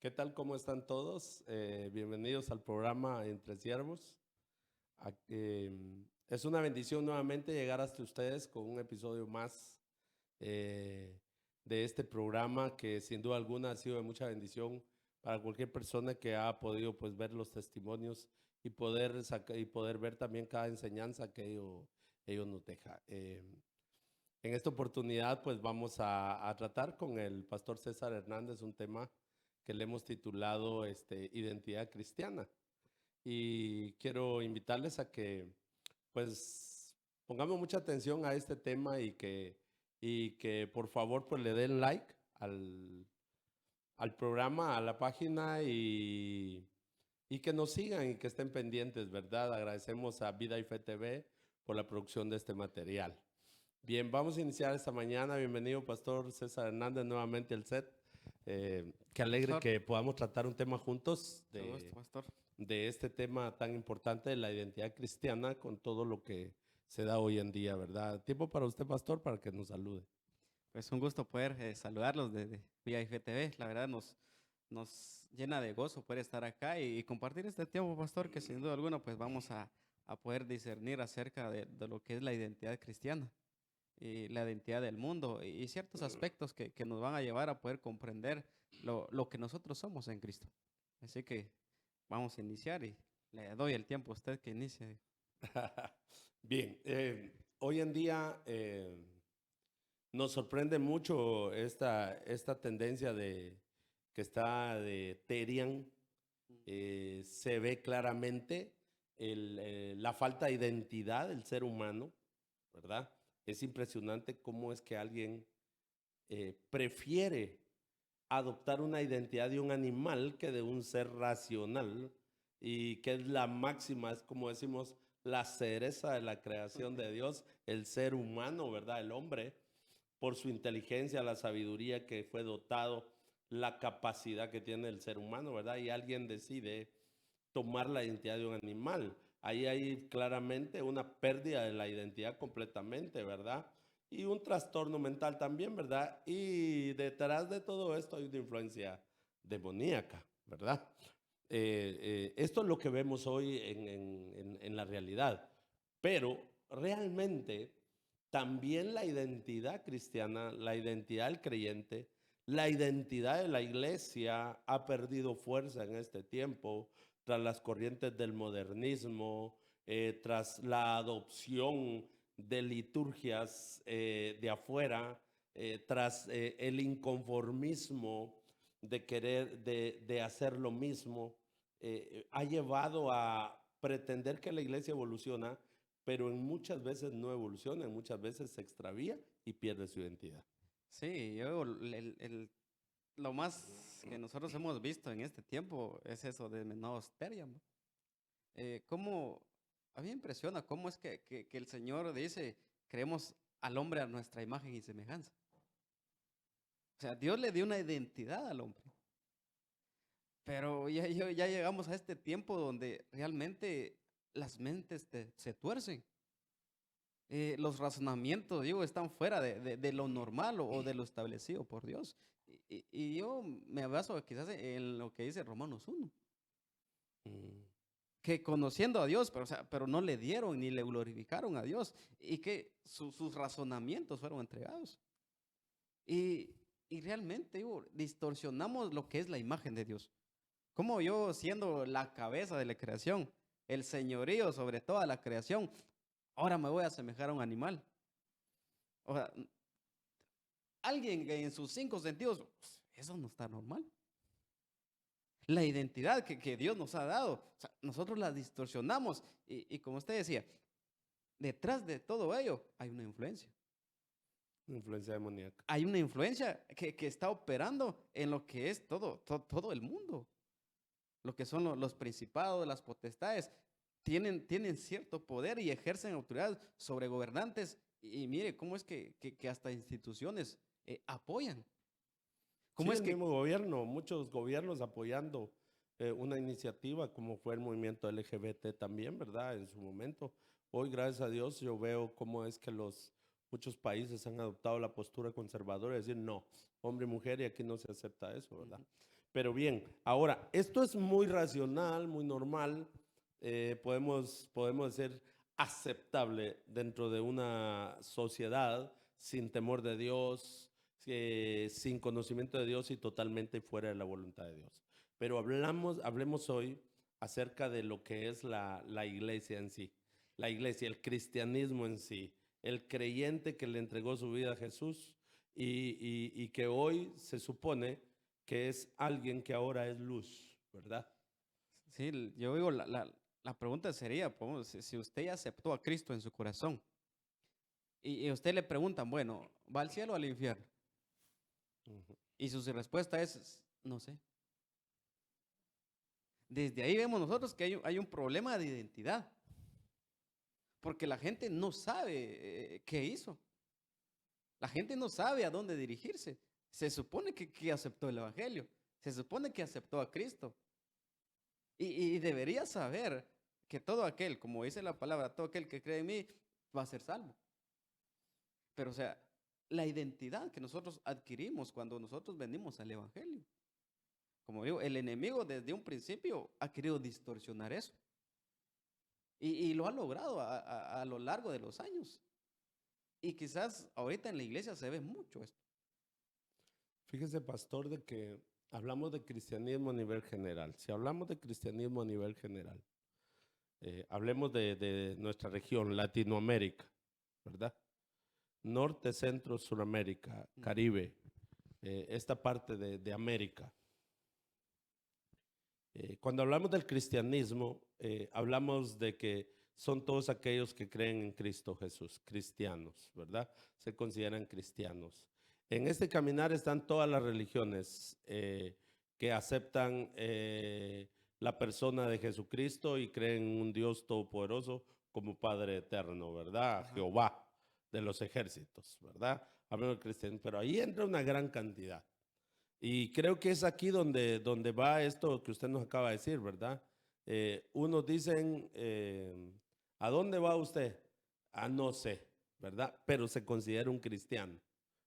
¿Qué tal? ¿Cómo están todos? Bienvenidos al programa Entre Siervos. Es una bendición nuevamente llegar hasta ustedes con un episodio más eh, de este programa que sin duda alguna ha sido de mucha bendición para cualquier persona que ha podido pues ver los testimonios y poder ver también cada enseñanza que ellos nos deja. En esta oportunidad, pues vamos a tratar con el pastor César Hernández un tema que le hemos titulado Identidad Cristiana. Y quiero invitarles a que, pues, pongamos mucha atención a este tema y que por favor, pues, le den like al programa, a la página y que nos sigan y que estén pendientes, ¿verdad? Agradecemos a Vida y Fe TV por la producción de este material. Bien, vamos a iniciar esta mañana. Bienvenido, Pastor César Hernández, nuevamente al set. Qué alegre Pastor, que podamos tratar un tema juntos mucho gusto, pastor. de este tema tan importante de la identidad cristiana con todo lo que se da hoy en día, ¿verdad? Tiempo para usted, Pastor, para que nos salude. Pues un gusto poder saludarlos desde Vía TV. La verdad nos llena de gozo poder estar acá y compartir este tiempo, pastor, que sin duda alguna pues vamos a poder discernir acerca de lo que es la identidad cristiana y la identidad del mundo y ciertos aspectos que nos van a llevar a poder comprender lo que nosotros somos en Cristo. Así que vamos a iniciar y le doy el tiempo a usted que inicie. Bien, hoy en día nos sorprende mucho esta tendencia que está de Terian. Se ve claramente la falta de identidad del ser humano, ¿verdad? Es impresionante cómo es que alguien prefiere adoptar una identidad de un animal que de un ser racional y que es la máxima, es como decimos, la cereza de la creación de Dios, el ser humano, ¿verdad? El hombre, por su inteligencia, la sabiduría que fue dotado, la capacidad que tiene el ser humano, ¿verdad? Y alguien decide tomar la identidad de un animal. Ahí hay claramente una pérdida de la identidad completamente, ¿verdad? Y un trastorno mental también, ¿verdad? Y detrás de todo esto hay una influencia demoníaca, ¿verdad? Esto es lo que vemos hoy en la realidad. Pero realmente también la identidad cristiana, la identidad del creyente, la identidad de la iglesia ha perdido fuerza en este tiempo tras las corrientes del modernismo, tras la adopción de liturgias de afuera, tras el inconformismo de querer, de hacer lo mismo, ha llevado a pretender que la iglesia evoluciona, pero en muchas veces no evoluciona, en muchas veces se extravía y pierde su identidad. Sí, yo lo más que nosotros hemos visto en este tiempo es eso de Menos Teriam. Cómo, a mí me impresiona cómo es que el Señor dice, creemos al hombre a nuestra imagen y semejanza. O sea, Dios le dio una identidad al hombre. Pero ya llegamos a este tiempo donde realmente las mentes se tuercen. Los razonamientos, digo, están fuera de lo normal o de lo establecido por Dios. Y yo me baso quizás en lo que dice Romanos 1, Mm. que conociendo a Dios, pero, o sea, pero no le dieron ni le glorificaron a Dios y que sus razonamientos fueron entregados. Y, y realmente, digo, distorsionamos lo que es la imagen de Dios. Como yo siendo la cabeza de la creación, el señorío sobre toda la creación, ahora me voy a asemejar a un animal. O sea, alguien que en sus cinco sentidos, pues, eso no está normal. La identidad que Dios nos ha dado, o sea, nosotros la distorsionamos y como usted decía, detrás de todo ello hay una influencia. Influencia demoníaca. Hay una influencia que está operando en lo que es todo el mundo. Lo que son los principados, las potestades, tienen cierto poder y ejercen autoridad sobre gobernantes. Y mire cómo es que hasta instituciones apoyan. ¿Cómo Sí, es el que mismo gobierno, muchos gobiernos apoyando una iniciativa como fue el movimiento LGBT también, ¿verdad? En su momento. Hoy, gracias a Dios, yo veo cómo es que muchos países han adoptado la postura conservadora de decir no, hombre y mujer, y aquí no se acepta eso, ¿verdad? Ujú. Pero bien, ahora, esto es muy racional, muy normal, podemos decir aceptable dentro de una sociedad sin temor de Dios, sin conocimiento de Dios y totalmente fuera de la voluntad de Dios. Pero hablemos hoy acerca de lo que es la iglesia en sí, la iglesia, el cristianismo en sí, el creyente que le entregó su vida a Jesús y que hoy se supone que es alguien que ahora es luz, ¿verdad? Sí, yo digo, la pregunta sería, pues, si usted ya aceptó a Cristo en su corazón y a usted le preguntan, bueno, ¿va al cielo o al infierno? Ujú. Y su respuesta es, no sé. Desde ahí vemos nosotros que hay un problema de identidad, porque la gente no sabe qué hizo. La gente no sabe a dónde dirigirse. Se supone que aceptó el Evangelio, se supone que aceptó a Cristo. Y debería saber que todo aquel, como dice la palabra, todo aquel que cree en mí va a ser salvo. Pero o sea, la identidad que nosotros adquirimos cuando nosotros venimos al Evangelio. Como digo, el enemigo desde un principio ha querido distorsionar eso. Y lo ha logrado a lo largo de los años. Y quizás ahorita en la iglesia se ve mucho esto. Fíjese, pastor, de que hablamos de cristianismo a nivel general. Si hablamos de cristianismo a nivel general, hablemos de nuestra región, Latinoamérica, ¿verdad? Norte, Centro, Suramérica, Ujú. Caribe, esta parte de América. Cuando hablamos del cristianismo, hablamos de que son todos aquellos que creen en Cristo Jesús, cristianos, ¿verdad? Se consideran cristianos. En este caminar están todas las religiones que aceptan la persona de Jesucristo y creen en un Dios todopoderoso como Padre eterno, ¿verdad? Ajá. Jehová de los ejércitos, ¿verdad? Hablamos del cristianismo, pero ahí entra una gran cantidad. Y creo que es aquí donde va esto que usted nos acaba de decir, ¿verdad? Unos dicen, ¿a dónde va usted? Ah, no sé, ¿verdad? Pero se considera un cristiano,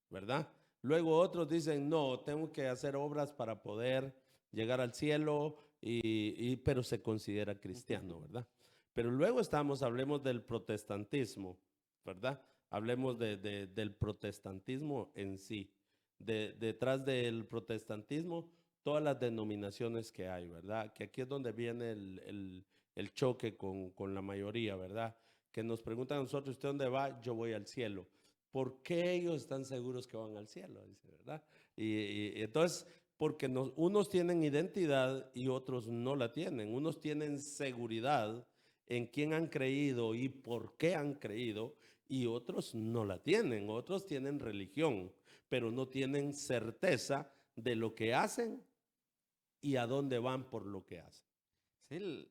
¿verdad? Luego otros dicen, no, tengo que hacer obras para poder llegar al cielo, pero se considera cristiano, ¿verdad? Pero luego hablemos del protestantismo, ¿verdad? Hablemos del protestantismo en sí detrás del protestantismo, todas las denominaciones que hay, ¿verdad? Que aquí es donde viene el choque con la mayoría, ¿verdad? Que nos preguntan a nosotros, ¿usted dónde va? Yo voy al cielo. ¿Por qué ellos están seguros que van al cielo? Dice, ¿verdad? Y entonces, porque unos tienen identidad y otros no la tienen. Unos tienen seguridad en quién han creído y por qué han creído, y otros no la tienen. Otros tienen religión, pero no tienen certeza de lo que hacen y a dónde van por lo que hacen. Sí,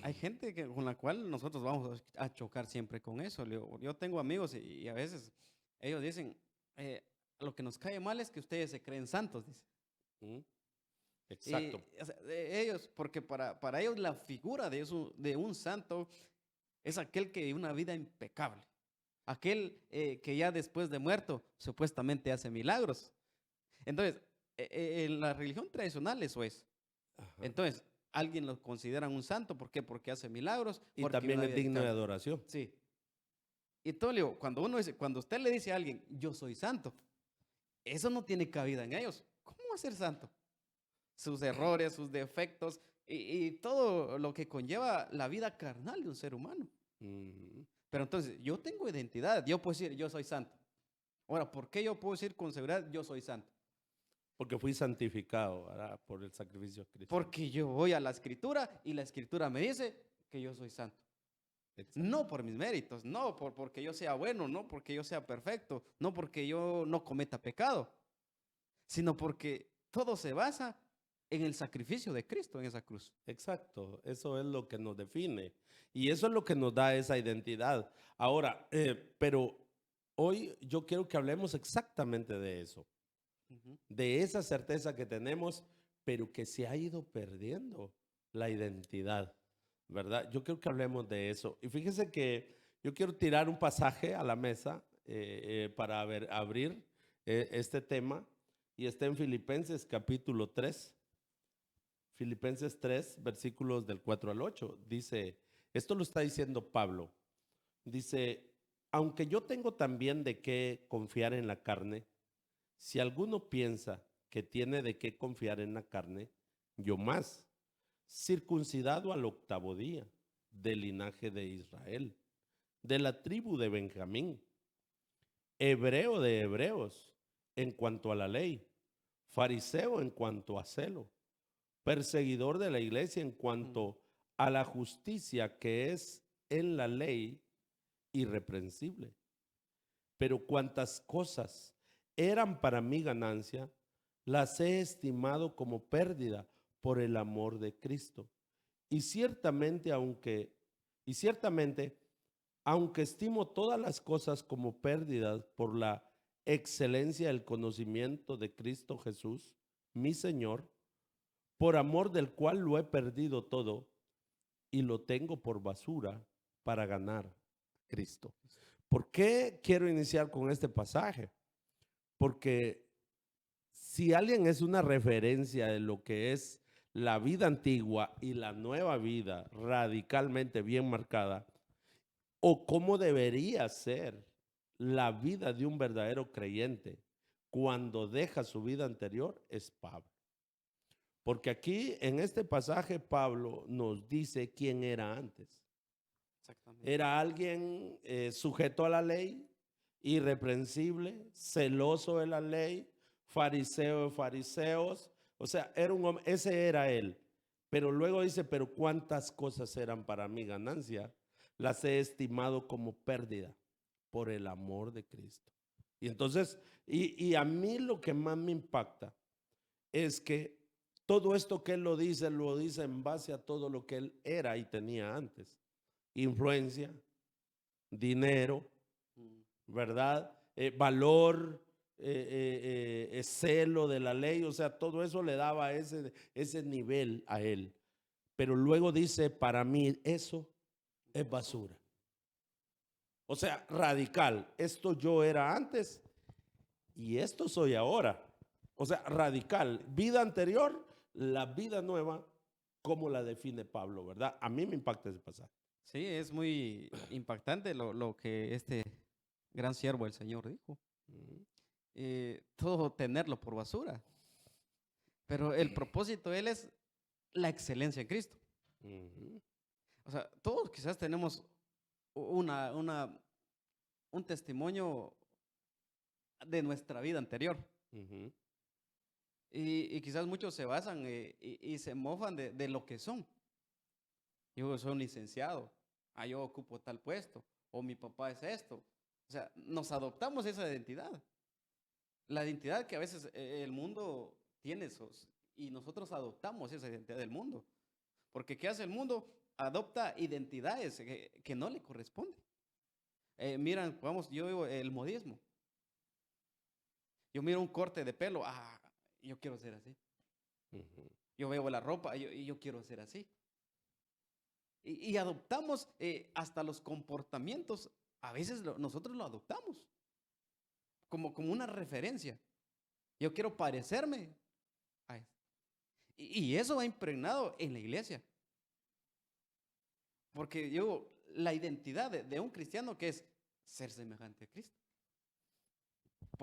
hay gente con la cual nosotros vamos a chocar siempre con eso. Yo tengo amigos y a veces ellos dicen, lo que nos cae mal es que ustedes se creen santos, dice. ¿Mm? Y Exacto. o sea, ellos, porque para ellos la figura de un santo es aquel que vive una vida impecable. Aquel que ya después de muerto supuestamente hace milagros. Entonces, en la religión tradicional eso es. Ajá. Entonces, alguien lo considera un santo, ¿por qué? Porque hace milagros, Y porque vive también una es vida digno de impecable. adoración. Sí. Y todo, le digo, cuando usted le dice a alguien, yo soy santo, eso no tiene cabida en ellos. ¿Cómo va a ser santo? Sus errores, sus defectos y todo lo que conlleva la vida carnal de un ser humano. Mm. Pero entonces, yo tengo identidad, yo puedo decir, yo soy santo. Ahora, ¿por qué yo puedo decir con seguridad, yo soy santo? Porque fui santificado, ¿verdad? Por el sacrificio de Cristo. Porque yo voy a la escritura y la escritura me dice que yo soy santo. Exacto. No por mis méritos, no porque yo sea bueno, no porque yo sea perfecto, no porque yo no cometa pecado, sino porque todo se basa en el sacrificio de Cristo en esa cruz. Exacto, eso es lo que nos define y eso es lo que nos da esa identidad. Ahora, pero hoy yo quiero que hablemos exactamente de eso, Ujú. de esa certeza que tenemos, pero que se ha ido perdiendo la identidad, ¿verdad? Yo quiero que hablemos de eso. Y fíjese que yo quiero tirar un pasaje a la mesa para abrir este tema y está en Filipenses capítulo 3. Filipenses 3, versículos del 4 al 8. Dice, esto lo está diciendo Pablo. Dice, aunque yo tengo también de qué confiar en la carne, si alguno piensa que tiene de qué confiar en la carne, yo más, circuncidado al octavo día, del linaje de Israel, de la tribu de Benjamín, hebreo de hebreos en cuanto a la ley, fariseo en cuanto a celo, perseguidor de la iglesia en Mm, cuanto a la justicia que es en la ley irreprensible. Pero cuantas cosas eran para mi ganancia, las he estimado como pérdida por el amor de Cristo. Y ciertamente, aunque estimo todas las cosas como pérdidas por la excelencia del conocimiento de Cristo Jesús, mi Señor, por amor del cual lo he perdido todo y lo tengo por basura para ganar a Cristo. ¿Por qué quiero iniciar con este pasaje? Porque si alguien es una referencia de lo que es la vida antigua y la nueva vida radicalmente bien marcada, o cómo debería ser la vida de un verdadero creyente cuando deja su vida anterior, es Pablo. Porque aquí en este pasaje Pablo nos dice quién era antes. exactamente. Era alguien sujeto a la ley, irreprensible, celoso de la ley, fariseo de fariseos. O sea, era un hombre, ese era él. Pero luego dice, pero cuántas cosas eran para mi ganancia, las he estimado como pérdida por el amor de Cristo. Y entonces, y a mí lo que más me impacta es que todo esto que él lo dice en base a todo lo que él era y tenía antes. Influencia, dinero, Mm, ¿verdad? Valor, celo de la ley, o sea, todo eso le daba ese nivel a él. Pero luego dice, para mí eso es basura. basura. O sea, radical. Esto yo era antes y esto soy ahora. O sea, radical. Vida anterior, la vida nueva, como la define Pablo, ¿verdad? A mí me impacta ese pasaje. Sí, es muy impactante lo que este gran siervo del Señor dijo. Ujú, Todo tenerlo por basura. Pero el propósito de Él es la excelencia en Cristo. ujú, O sea, todos quizás tenemos una, una, un testimonio de nuestra vida anterior. ujú, Y quizás muchos se basan y se mofan de lo que son. Yo soy un licenciado, yo ocupo tal puesto, o mi papá es esto. O sea, nos adoptamos esa identidad. La identidad que a veces el mundo tiene esos, y nosotros adoptamos esa identidad del mundo. Porque ¿qué hace el mundo? Adopta identidades que no le corresponden. Miran, vamos, yo veo el modismo. Yo miro un corte de pelo, yo quiero ser así. ujú. Yo veo la ropa, yo quiero ser así. Y adoptamos hasta los comportamientos, a veces nosotros lo adoptamos como una referencia. Yo quiero parecerme a esto. Y eso va impregnado en la iglesia. Porque yo, la identidad de un cristiano que es ser semejante a Cristo.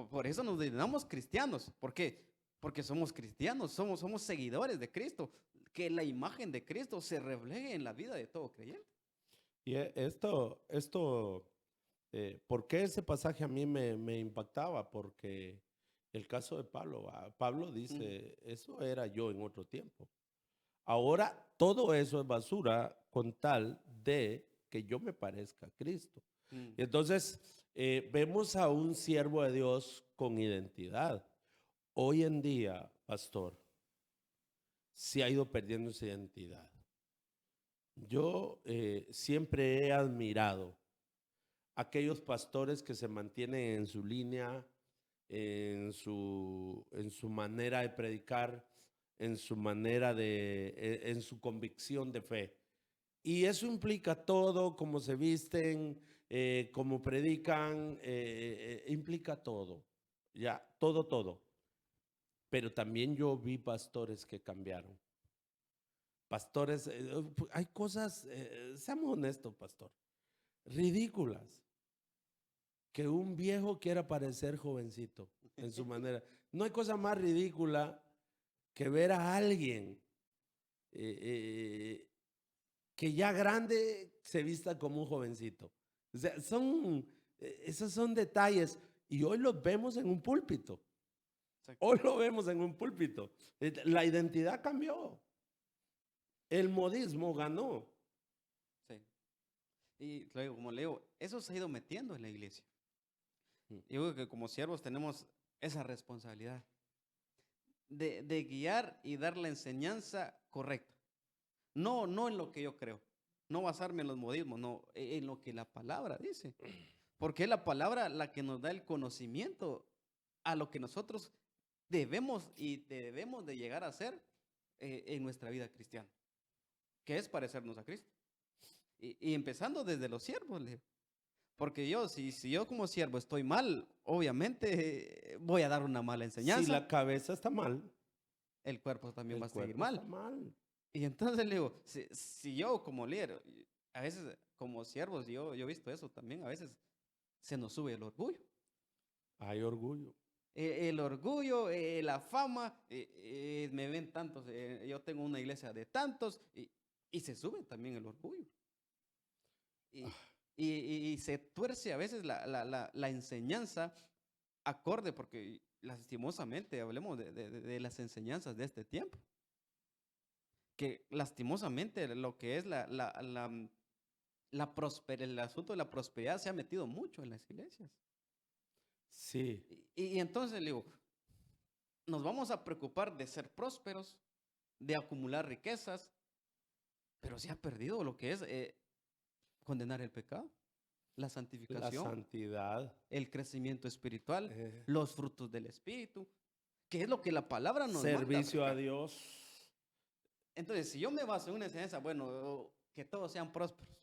Por eso nos denominamos cristianos. ¿Por qué? Porque somos cristianos, somos seguidores de Cristo. Que la imagen de Cristo se refleje en la vida de todo creyente. Y ¿por qué ese pasaje a mí me impactaba? Porque el caso de Pablo, Pablo Mm, dice, eso era yo en otro tiempo. Ahora todo eso es basura con tal de que yo me parezca a Cristo. mm, Y entonces vemos a un siervo de Dios con identidad. Hoy en día, pastor, se ha ido perdiendo esa identidad. Yo siempre he admirado aquellos pastores que se mantienen en su línea, en su manera de predicar, en su manera en su convicción de fe. Y eso implica todo, cómo se visten, cómo predican, implica todo, ya, todo, todo. Pero también yo vi pastores que cambiaron. pastores, hay cosas, seamos honestos, pastor, ridículas, que un viejo quiera parecer jovencito en su manera. No hay cosa más ridícula que ver a alguien que ya grande se vista como un jovencito. O sea, esos son detalles y hoy los vemos en un púlpito. Exacto. Hoy lo vemos en un púlpito. La identidad cambió. El modismo ganó. Sí. Y luego, como le digo, eso se ha ido metiendo en la iglesia. Mm. Yo creo que como siervos tenemos esa responsabilidad de guiar y dar la enseñanza correcta. No en lo que yo creo, no basarme en los modismos, no, en lo que la palabra dice. Porque es la palabra la que nos da el conocimiento a lo que nosotros debemos de llegar a ser en nuestra vida cristiana, que es parecernos a Cristo. Y empezando desde los siervos, porque yo, si yo como siervo estoy mal, obviamente voy a dar una mala Si enseñanza. la cabeza está mal, El cuerpo también va el a seguir cuerpo está mal. mal. Y entonces le digo, si yo como líder, a veces como siervos, yo he visto eso también, a veces se nos sube el orgullo. Hay orgullo. El orgullo, la fama, me ven tantos, yo tengo una iglesia de tantos, y se sube también el orgullo. Y, y se tuerce a veces la enseñanza acorde, porque lastimosamente, hablemos de las enseñanzas de este tiempo, que lastimosamente lo que es el asunto de la prosperidad se ha metido mucho en las iglesias. Sí. Y entonces le digo, nos vamos a preocupar de ser prósperos, de acumular riquezas, pero se ha perdido lo que es condenar el pecado, la La santificación, santidad. el crecimiento espiritual, eh, los frutos del Espíritu, que es lo que la palabra nos manda. servicio a predicar. Dios. Entonces, si yo me baso en una enseñanza, bueno, que todos sean prósperos.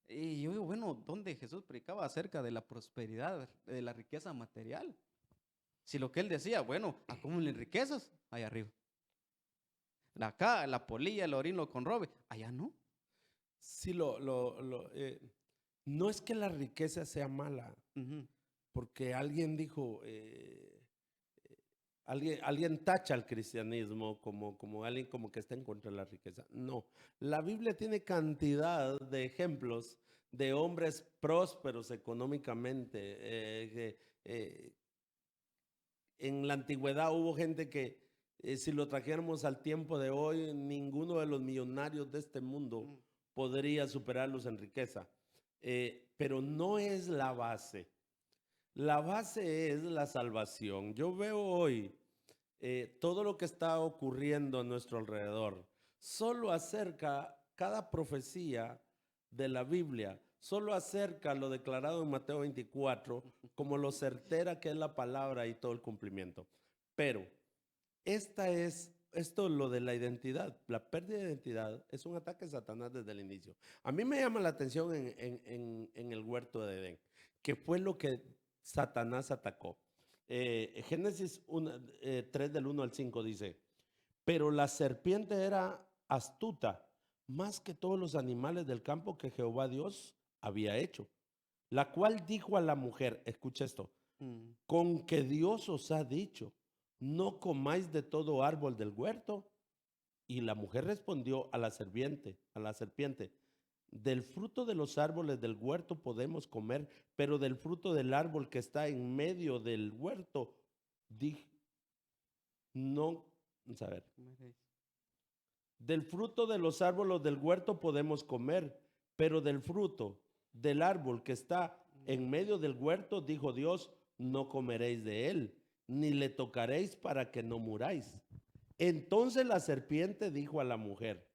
Y yo digo, bueno, ¿dónde Jesús predicaba acerca de la prosperidad, de la riqueza material? Si lo que él decía, bueno, acumulen riquezas, allá arriba. Acá, la polilla, el orino con robe, allá no. Sí, no es que la riqueza sea mala, Ujú. porque alguien dijo, alguien tacha al cristianismo como alguien como que está en contra de la riqueza. No, la Biblia tiene cantidad de ejemplos de hombres prósperos económicamente. En la antigüedad hubo gente que, si lo trajéramos al tiempo de hoy, ninguno de los millonarios de este mundo Mm. podría superarlos en riqueza. Pero no es la base. La base es la salvación. Yo veo hoy todo lo que está ocurriendo a nuestro alrededor. Solo acerca cada profecía de la Biblia, solo acerca lo declarado en Mateo 24, como lo certera que es la palabra y todo el cumplimiento. Pero esto lo de la identidad, la pérdida de identidad, es un ataque de Satanás desde el inicio. A mí me llama la atención en el huerto de Edén, que fue lo que Satanás atacó. Génesis 3 del 1 al 5 dice, pero la serpiente era astuta más que todos los animales del campo que Jehová Dios había hecho, la cual dijo a la mujer, escucha esto, Mm. con que Dios os ha dicho, no comáis de todo árbol del huerto. Y la mujer respondió a la serpiente, del fruto de los árboles del huerto podemos comer, pero del fruto del árbol que está en medio del huerto, no, vamos a ver, del fruto de los árboles del huerto podemos comer, pero del fruto del árbol que está en medio del huerto, dijo Dios, no comeréis de él, ni le tocaréis para que no muráis. Entonces la serpiente dijo a la mujer,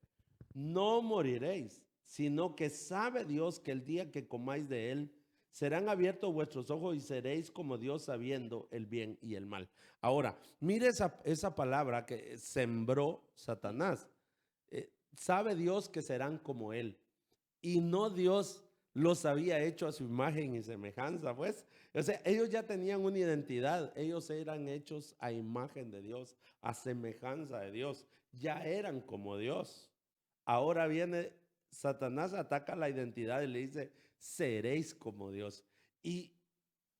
no moriréis, sino que sabe Dios que el día que comáis de él, serán abiertos vuestros ojos y seréis como Dios sabiendo el bien y el mal. Ahora, mire esa palabra que sembró Satanás. Sabe Dios que serán como él. Y no Dios los había hecho a su imagen y semejanza, pues. O sea, ellos ya tenían una identidad. Ellos eran hechos a imagen de Dios, a semejanza de Dios. ya eran como Dios. Ahora viene Satanás, ataca la identidad y le dice, seréis como Dios. Y,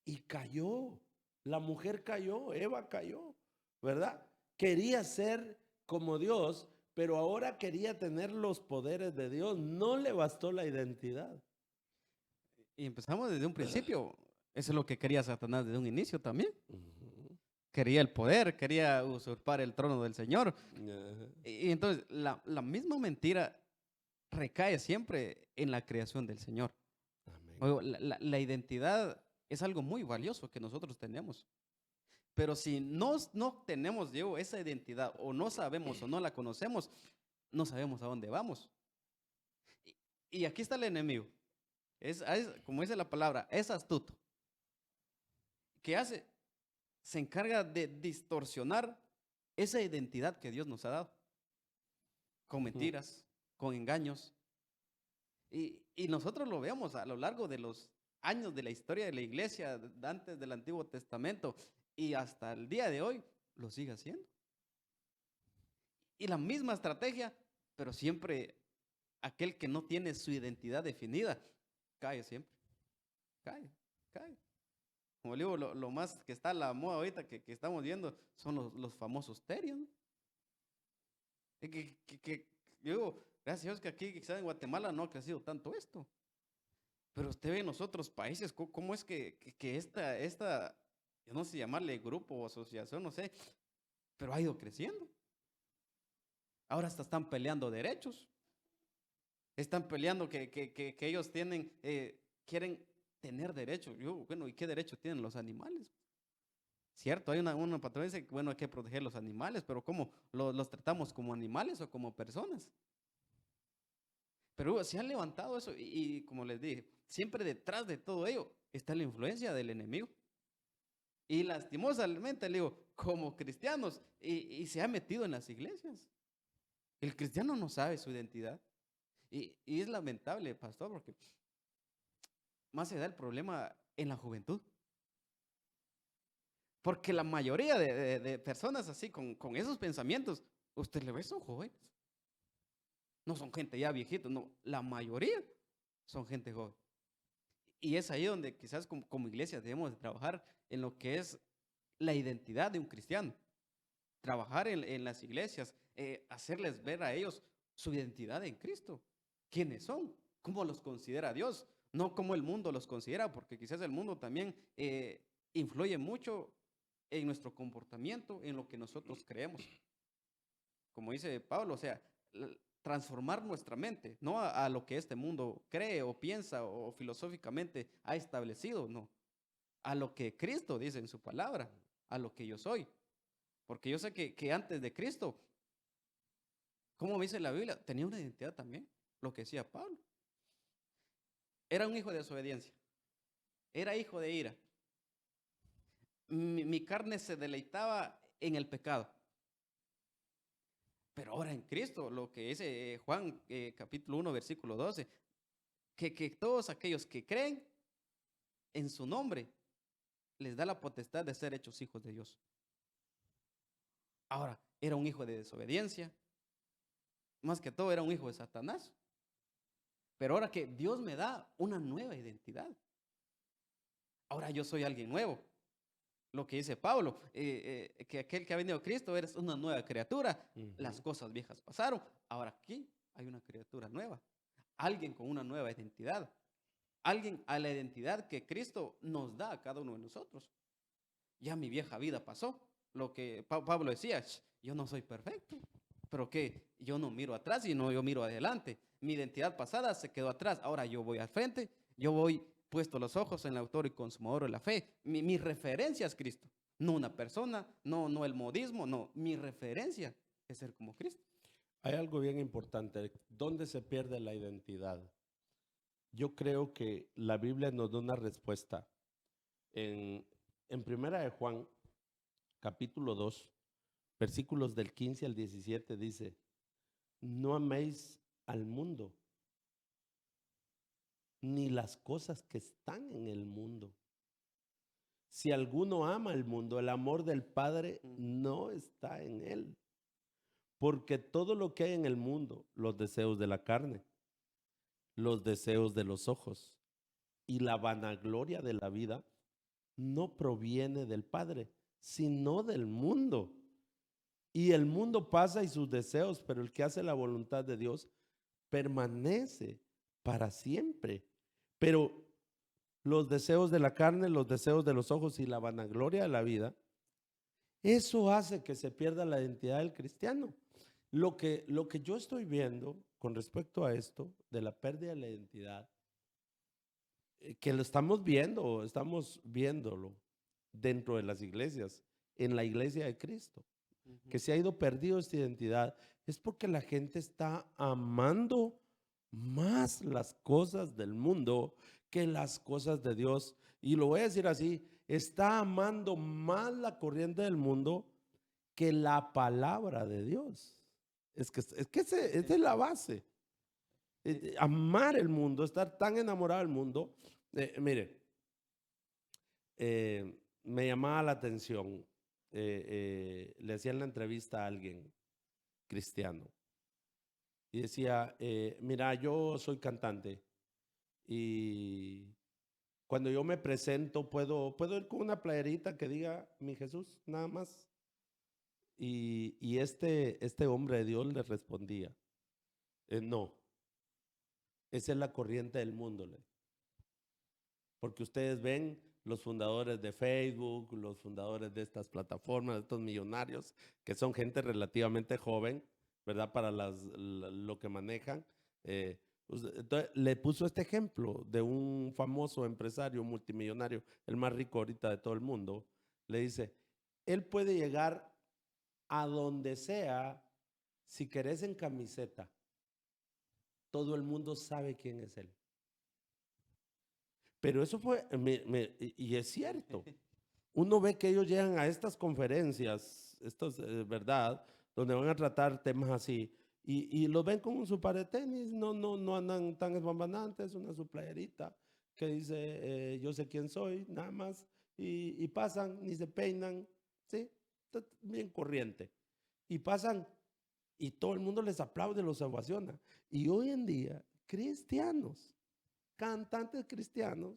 y cayó, la mujer cayó, Eva cayó, ¿verdad? Quería ser como Dios, pero ahora quería tener los poderes de Dios. No le bastó la identidad. Y empezamos desde un principio. Eso es lo que quería Satanás desde un inicio también. Ujú. Quería el poder, quería usurpar el trono del Señor. Ajá. Y entonces la misma mentira recae siempre en la creación del Señor. Amén. Oigo, la identidad es algo muy valioso que nosotros tenemos. Pero si no tenemos, Diego, esa identidad, o no sabemos o no la conocemos, no sabemos a dónde vamos. Y, y aquí está el enemigo. Como dice la palabra, es astuto. ¿Qué hace? Se encarga de distorsionar esa identidad que Dios nos ha dado. Con Ujú. mentiras, con engaños. Y nosotros lo vemos a lo largo de los años de la historia de la iglesia, antes del Antiguo Testamento, y hasta el día de hoy lo sigue haciendo. Y la misma estrategia, pero siempre aquel que no tiene su identidad definida, cae siempre. Cae, cae. Como le digo, lo más que está a la moda ahorita que estamos viendo son los famosos terios, ¿no? Yo digo, gracias a Dios que aquí quizás en Guatemala no ha crecido tanto esto. Pero usted ve en los otros países, ¿cómo es que esta, yo no sé llamarle grupo o asociación, no sé, pero ha ido creciendo? Ahora hasta están peleando derechos. Están peleando que ellos quieren tener derechos. Bueno, ¿y qué derechos tienen los animales? Cierto, hay una patrona que dice que, bueno, hay que proteger los animales, pero ¿cómo? ¿Los tratamos como animales o como personas? Pero se han levantado eso y como les dije, siempre detrás de todo ello está la influencia del enemigo. Y lastimosamente, le digo, como cristianos, y se ha metido en las iglesias. El cristiano no sabe su identidad. Y es lamentable, pastor, porque más se da el problema en la juventud. Porque la mayoría de personas así, con esos pensamientos, usted le ve, son jóvenes. No son gente ya viejita, no. La mayoría son gente joven. Y es ahí donde quizás como iglesia debemos de trabajar en lo que es la identidad de un cristiano. Trabajar en las iglesias, hacerles ver a ellos su identidad en Cristo. ¿Quiénes son? ¿Cómo los considera Dios? No como el mundo los considera, porque quizás el mundo también influye mucho en nuestro comportamiento, en lo que nosotros creemos. Como dice Pablo, o sea, transformar nuestra mente, no a lo que este mundo cree o piensa o filosóficamente ha establecido, no. A lo que Cristo dice en su palabra, a lo que yo soy. Porque yo sé que antes de Cristo, como dice la Biblia, tenía una identidad también, lo que decía Pablo. Era un hijo de desobediencia, era hijo de ira. Mi carne se deleitaba en el pecado. Pero ahora en Cristo, lo que dice Juan capítulo 1, versículo 12, que todos aquellos que creen en su nombre, les da la potestad de ser hechos hijos de Dios. Ahora, era un hijo de desobediencia, más que todo era un hijo de Satanás. Pero ahora que Dios me da una nueva identidad, ahora yo soy alguien nuevo. Lo que dice Pablo, que aquel que ha venido a Cristo eres una nueva criatura. Las Ujú. cosas viejas pasaron, ahora aquí hay una criatura nueva. Alguien con una nueva identidad. Alguien a la identidad que Cristo nos da a cada uno de nosotros. Ya mi vieja vida pasó. Lo que Pablo decía, yo no soy perfecto, pero que yo no miro atrás, sino yo miro adelante. Mi identidad pasada se quedó atrás, ahora yo voy al frente, yo voy puesto los ojos en el autor y consumador de la fe. Mi referencia es Cristo, no una persona, no el modismo, no, mi referencia es ser como Cristo. Hay algo bien importante. ¿Dónde se pierde la identidad? Yo creo que la Biblia nos da una respuesta. En Primera de Juan, capítulo 2, versículos del 15 al 17 dice, no améis al mundo, ni las cosas que están en el mundo. Si alguno ama el mundo, el amor del Padre no está en él. Porque todo lo que hay en el mundo, los deseos de la carne, los deseos de los ojos y la vanagloria de la vida, no proviene del Padre, sino del mundo. Y el mundo pasa y sus deseos, pero el que hace la voluntad de Dios permanece para siempre. Pero los deseos de la carne, los deseos de los ojos y la vanagloria de la vida, eso hace que se pierda la identidad del cristiano. Lo que yo estoy viendo con respecto a esto, de la pérdida de la identidad, que lo estamos viéndolo dentro de las iglesias, en la iglesia de Cristo, que se ha ido perdido esta identidad, es porque la gente está amando más las cosas del mundo que las cosas de Dios. Y lo voy a decir así, está amando más la corriente del mundo que la palabra de Dios. Esa es la base. Amar el mundo, estar tan enamorado del mundo. Mire, me llamaba la atención, le hacían la entrevista a alguien cristiano y decía, mira, yo soy cantante y cuando yo me presento puedo ir con una playerita que diga mi Jesús, nada más. Y este hombre de Dios le respondía, no, esa es la corriente del mundo. Porque ustedes ven los fundadores de Facebook, los fundadores de estas plataformas, de estos millonarios, que son gente relativamente joven, ¿verdad? Para lo que manejan. Entonces, le puso este ejemplo de un famoso empresario multimillonario, el más rico ahorita de todo el mundo. Le dice, él puede llegar a donde sea, si querés en camiseta, todo el mundo sabe quién es él. Pero eso fue, y es cierto, uno ve que ellos llegan a estas conferencias, ¿verdad? Donde van a tratar temas así, y los ven con su par de tenis, no andan tan esbambanantes, una su playerita que dice, yo sé quién soy, nada más, y pasan, ni se peinan, ¿sí? Bien corriente. Y pasan, y todo el mundo les aplaude, los ovaciona. Y hoy en día, cristianos, cantantes cristianos,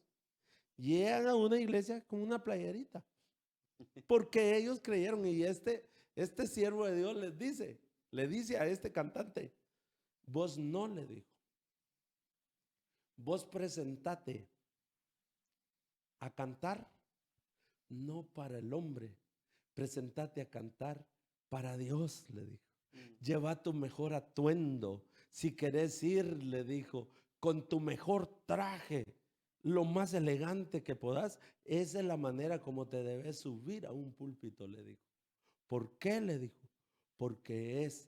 llegan a una iglesia con una playerita, porque ellos creyeron. Y este siervo de Dios le dice a este cantante, vos no, le dijo, vos presentate a cantar, no para el hombre, presentate a cantar para Dios, le dijo. Lleva tu mejor atuendo, si querés ir, le dijo, con tu mejor traje, lo más elegante que podás. Esa es la manera como te debes subir a un púlpito, le dijo. ¿Por qué? Le dijo, porque es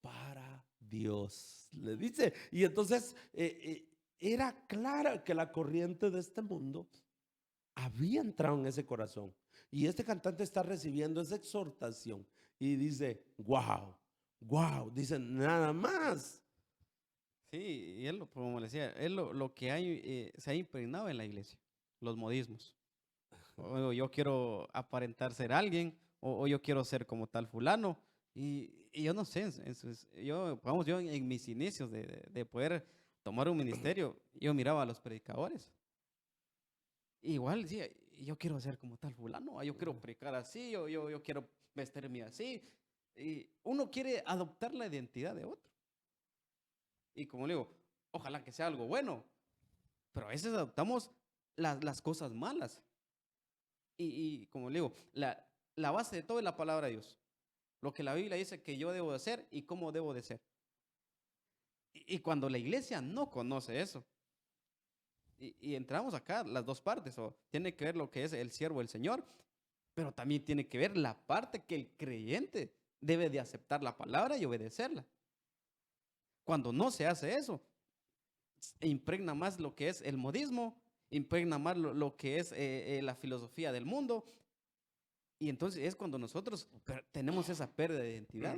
para Dios, le dice. Y entonces era clara que la corriente de este mundo había entrado en ese corazón. Y este cantante está recibiendo esa exhortación y dice, wow, wow, dice, nada más. Sí, y él, como le decía, él lo que hay, se ha impregnado en la iglesia, los modismos. O yo quiero aparentar ser alguien, o yo quiero ser como tal fulano. Y yo no sé, yo en mis inicios de poder tomar un ministerio, yo miraba a los predicadores. Igual decía, yo quiero ser como tal fulano, yo quiero predicar así, yo quiero vestirme así. Y uno quiere adoptar la identidad de otro. Y como le digo, ojalá que sea algo bueno, pero a veces adoptamos las cosas malas. Y como le digo, la base de todo es la palabra de Dios. Lo que la Biblia dice que yo debo de hacer y cómo debo de ser. Y cuando la iglesia no conoce eso, y entramos acá las dos partes, o tiene que ver lo que es el siervo del Señor, pero también tiene que ver la parte que el creyente debe de aceptar la palabra y obedecerla. Cuando no se hace eso, impregna más lo que es el modismo, impregna más lo que es la filosofía del mundo, y entonces es cuando nosotros tenemos esa pérdida de identidad.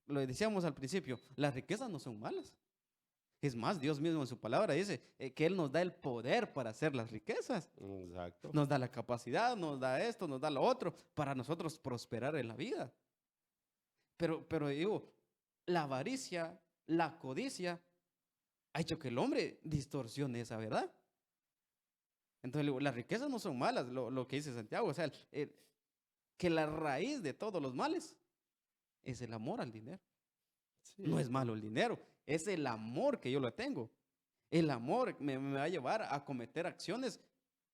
Lo decíamos al principio, las riquezas no son malas. Es más, Dios mismo en su palabra dice que Él nos da el poder para hacer las riquezas. Exacto. Nos da la capacidad, nos da esto, nos da lo otro, para nosotros prosperar en la vida. Pero digo, la avaricia, la codicia, ha hecho que el hombre distorsione esa verdad. Entonces, digo, las riquezas no son malas, lo que dice Santiago, o sea, que la raíz de todos los males es el amor al dinero. No Sí, es malo el dinero, es el amor que yo lo tengo. El amor me va a llevar a cometer acciones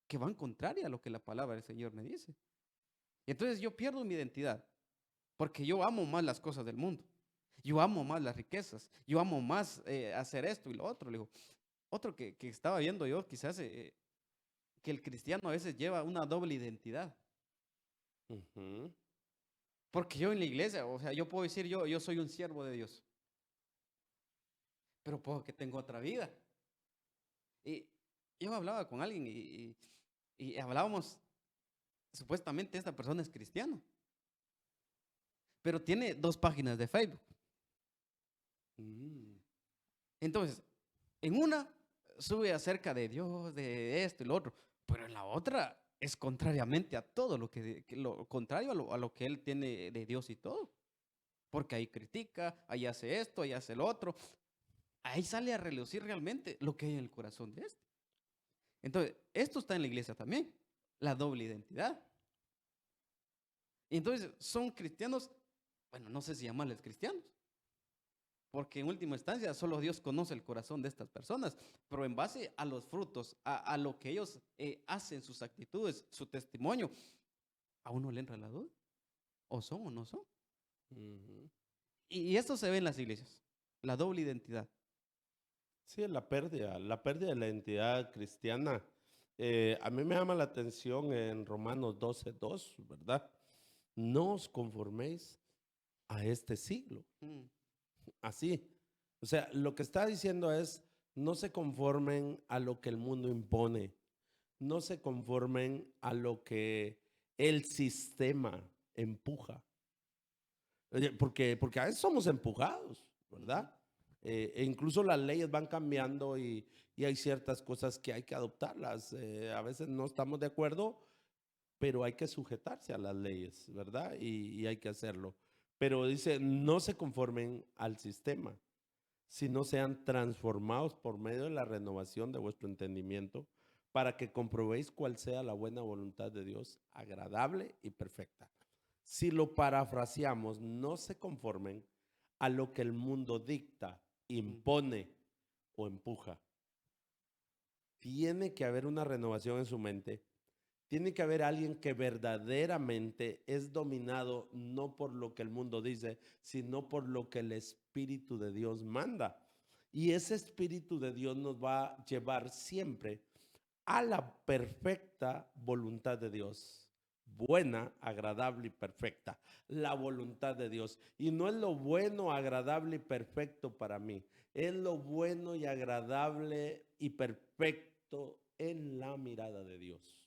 que van contrarias a lo que la palabra del Señor me dice. Y entonces yo pierdo mi identidad porque yo amo más las cosas del mundo. Yo amo más las riquezas. Yo amo más hacer esto y lo otro. Le digo, otro que estaba viendo yo, quizás que el cristiano a veces lleva una doble identidad. ujú, Porque yo en la iglesia, o sea, yo puedo decir yo soy un siervo de Dios, pero puedo que tengo otra vida. Y yo hablaba con alguien y hablábamos, supuestamente esta persona es cristiano, pero tiene 2 páginas de Facebook. mm, Entonces, en una sube acerca de Dios, de esto y lo otro, pero en la otra es contrariamente a todo lo contrario a lo que él tiene de Dios y todo. Porque ahí critica, ahí hace esto, ahí hace lo otro. Ahí sale a relucir realmente lo que hay en el corazón de este. Entonces, esto está en la iglesia también, la doble identidad. Y entonces son cristianos, bueno, no sé si llamarles cristianos, porque en última instancia solo Dios conoce el corazón de estas personas, pero en base a los frutos, a lo que ellos hacen, sus actitudes, su testimonio, a uno le entra la duda, o son o no son. ujú. Y esto se ve en las iglesias, la doble identidad. Sí, la pérdida de la identidad cristiana. A mí me llama la atención en Romanos 12:2, ¿verdad? No os conforméis a este siglo. Mm, Así. O sea, lo que está diciendo es, no se conformen a lo que el mundo impone. No se conformen a lo que el sistema empuja. Oye, porque a veces somos empujados, ujú. ¿verdad? E incluso las leyes van cambiando y hay ciertas cosas que hay que adoptarlas. A veces no estamos de acuerdo, pero hay que sujetarse a las leyes, ¿verdad? Y hay que hacerlo. Pero dice, no se conformen al sistema, sino sean transformados por medio de la renovación de vuestro entendimiento para que comprobéis cuál sea la buena voluntad de Dios, agradable y perfecta. Si lo parafraseamos, no se conformen a lo que el mundo dicta, Mm. impone o empuja. Tiene que haber una renovación en su mente. Tiene que haber alguien que verdaderamente es dominado no por lo que el mundo dice, sino por lo que el Espíritu de Dios manda. Y ese Espíritu de Dios nos va a llevar siempre a la perfecta voluntad de Dios. Buena, agradable y perfecta. La voluntad de Dios. Y no es lo bueno, agradable y perfecto para mí. Es lo bueno y agradable y perfecto en la mirada de Dios.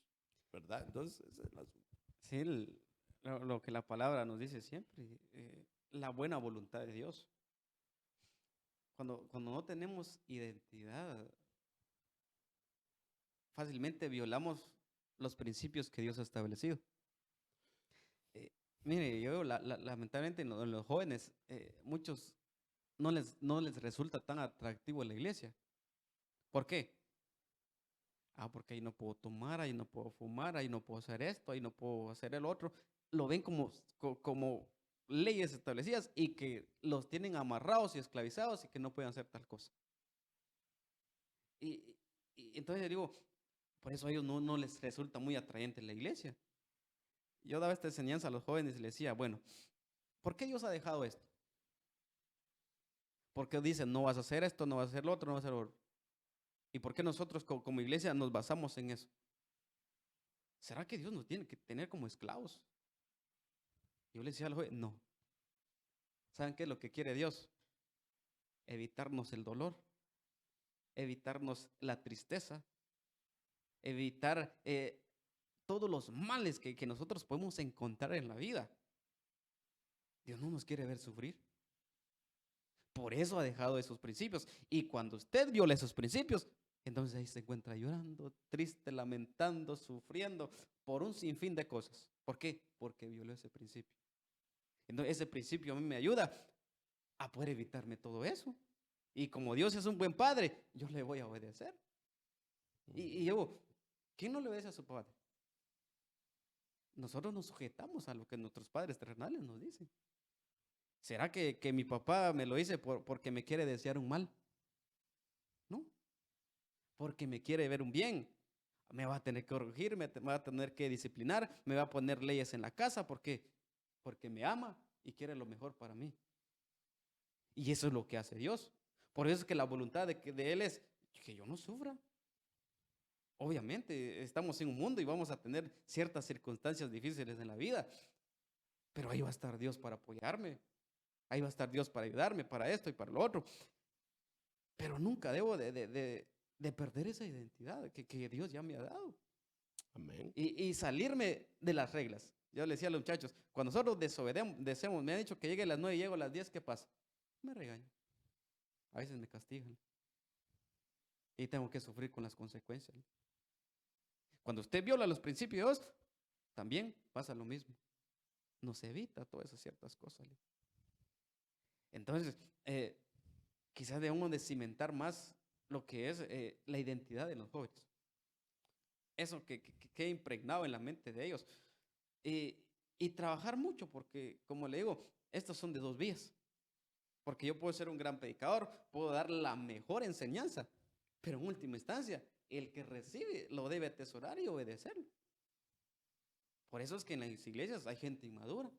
¿Verdad? Entonces, ese es el asunto. Sí, lo que la palabra nos dice siempre, la buena voluntad de Dios. Cuando no tenemos identidad, fácilmente violamos los principios que Dios ha establecido. Eh, Mire, yo lamentablemente en los jóvenes, muchos no les resulta tan atractivo la iglesia. ¿Por qué? Porque ahí no puedo tomar, ahí no puedo fumar, ahí no puedo hacer esto, ahí no puedo hacer el otro. Lo ven como leyes establecidas y que los tienen amarrados y esclavizados y que no pueden hacer tal cosa. Y, y entonces yo digo, por eso a ellos no les resulta muy atrayente la iglesia. Yo daba esta enseñanza a los jóvenes y les decía, bueno, ¿por qué Dios ha dejado esto? Porque dicen, no vas a hacer esto, no vas a hacer lo otro, no vas a hacer lo otro. ¿Y por qué nosotros como iglesia nos basamos en eso? ¿Será que Dios nos tiene que tener como esclavos? Yo le decía al joven, no. ¿Saben qué es lo que quiere Dios? Evitarnos el dolor, evitarnos la tristeza, evitar todos los males que nosotros podemos encontrar en la vida. Dios no nos quiere ver sufrir. Por eso ha dejado esos principios. Y cuando usted viola esos principios, entonces ahí se encuentra llorando, triste, lamentando, sufriendo por un sinfín de cosas. ¿Por qué? Porque violó ese principio. Entonces ese principio a mí me ayuda a poder evitarme todo eso. Y como Dios es un buen padre, yo le voy a obedecer. Y yo, ¿quién no le obedece a su padre? Nosotros nos sujetamos a lo que nuestros padres terrenales nos dicen. ¿Será que mi papá me lo dice porque me quiere desear un mal? No, porque me quiere ver un bien. Me va a tener que corregir, me va a tener que disciplinar, me va a poner leyes en la casa porque me ama y quiere lo mejor para mí. Y eso es lo que hace Dios. Por eso es que la voluntad de Él es que yo no sufra. Obviamente, estamos en un mundo y vamos a tener ciertas circunstancias difíciles en la vida, pero ahí va a estar Dios para apoyarme. Ahí va a estar Dios para ayudarme, para esto y para lo otro. Pero nunca debo de perder esa identidad que Dios ya me ha dado. Amén. Y salirme de las reglas. Yo le decía a los muchachos, cuando nosotros deseamos, me han dicho que llegue a las 9 y llego a las 10, ¿qué pasa? Me regañan. A veces me castigan. Y tengo que sufrir con las consecuencias. Cuando usted viola los principios, también pasa lo mismo. No se evita todas esas ciertas cosas. Entonces, quizás debemos de cimentar más lo que es la identidad de los jóvenes. Eso que quede impregnado en la mente de ellos. Y trabajar mucho, porque, como le digo, estos son de dos vías. Porque yo puedo ser un gran predicador, puedo dar la mejor enseñanza, pero en última instancia, el que recibe lo debe atesorar y obedecerlo. Por eso es que en las iglesias hay gente inmadura.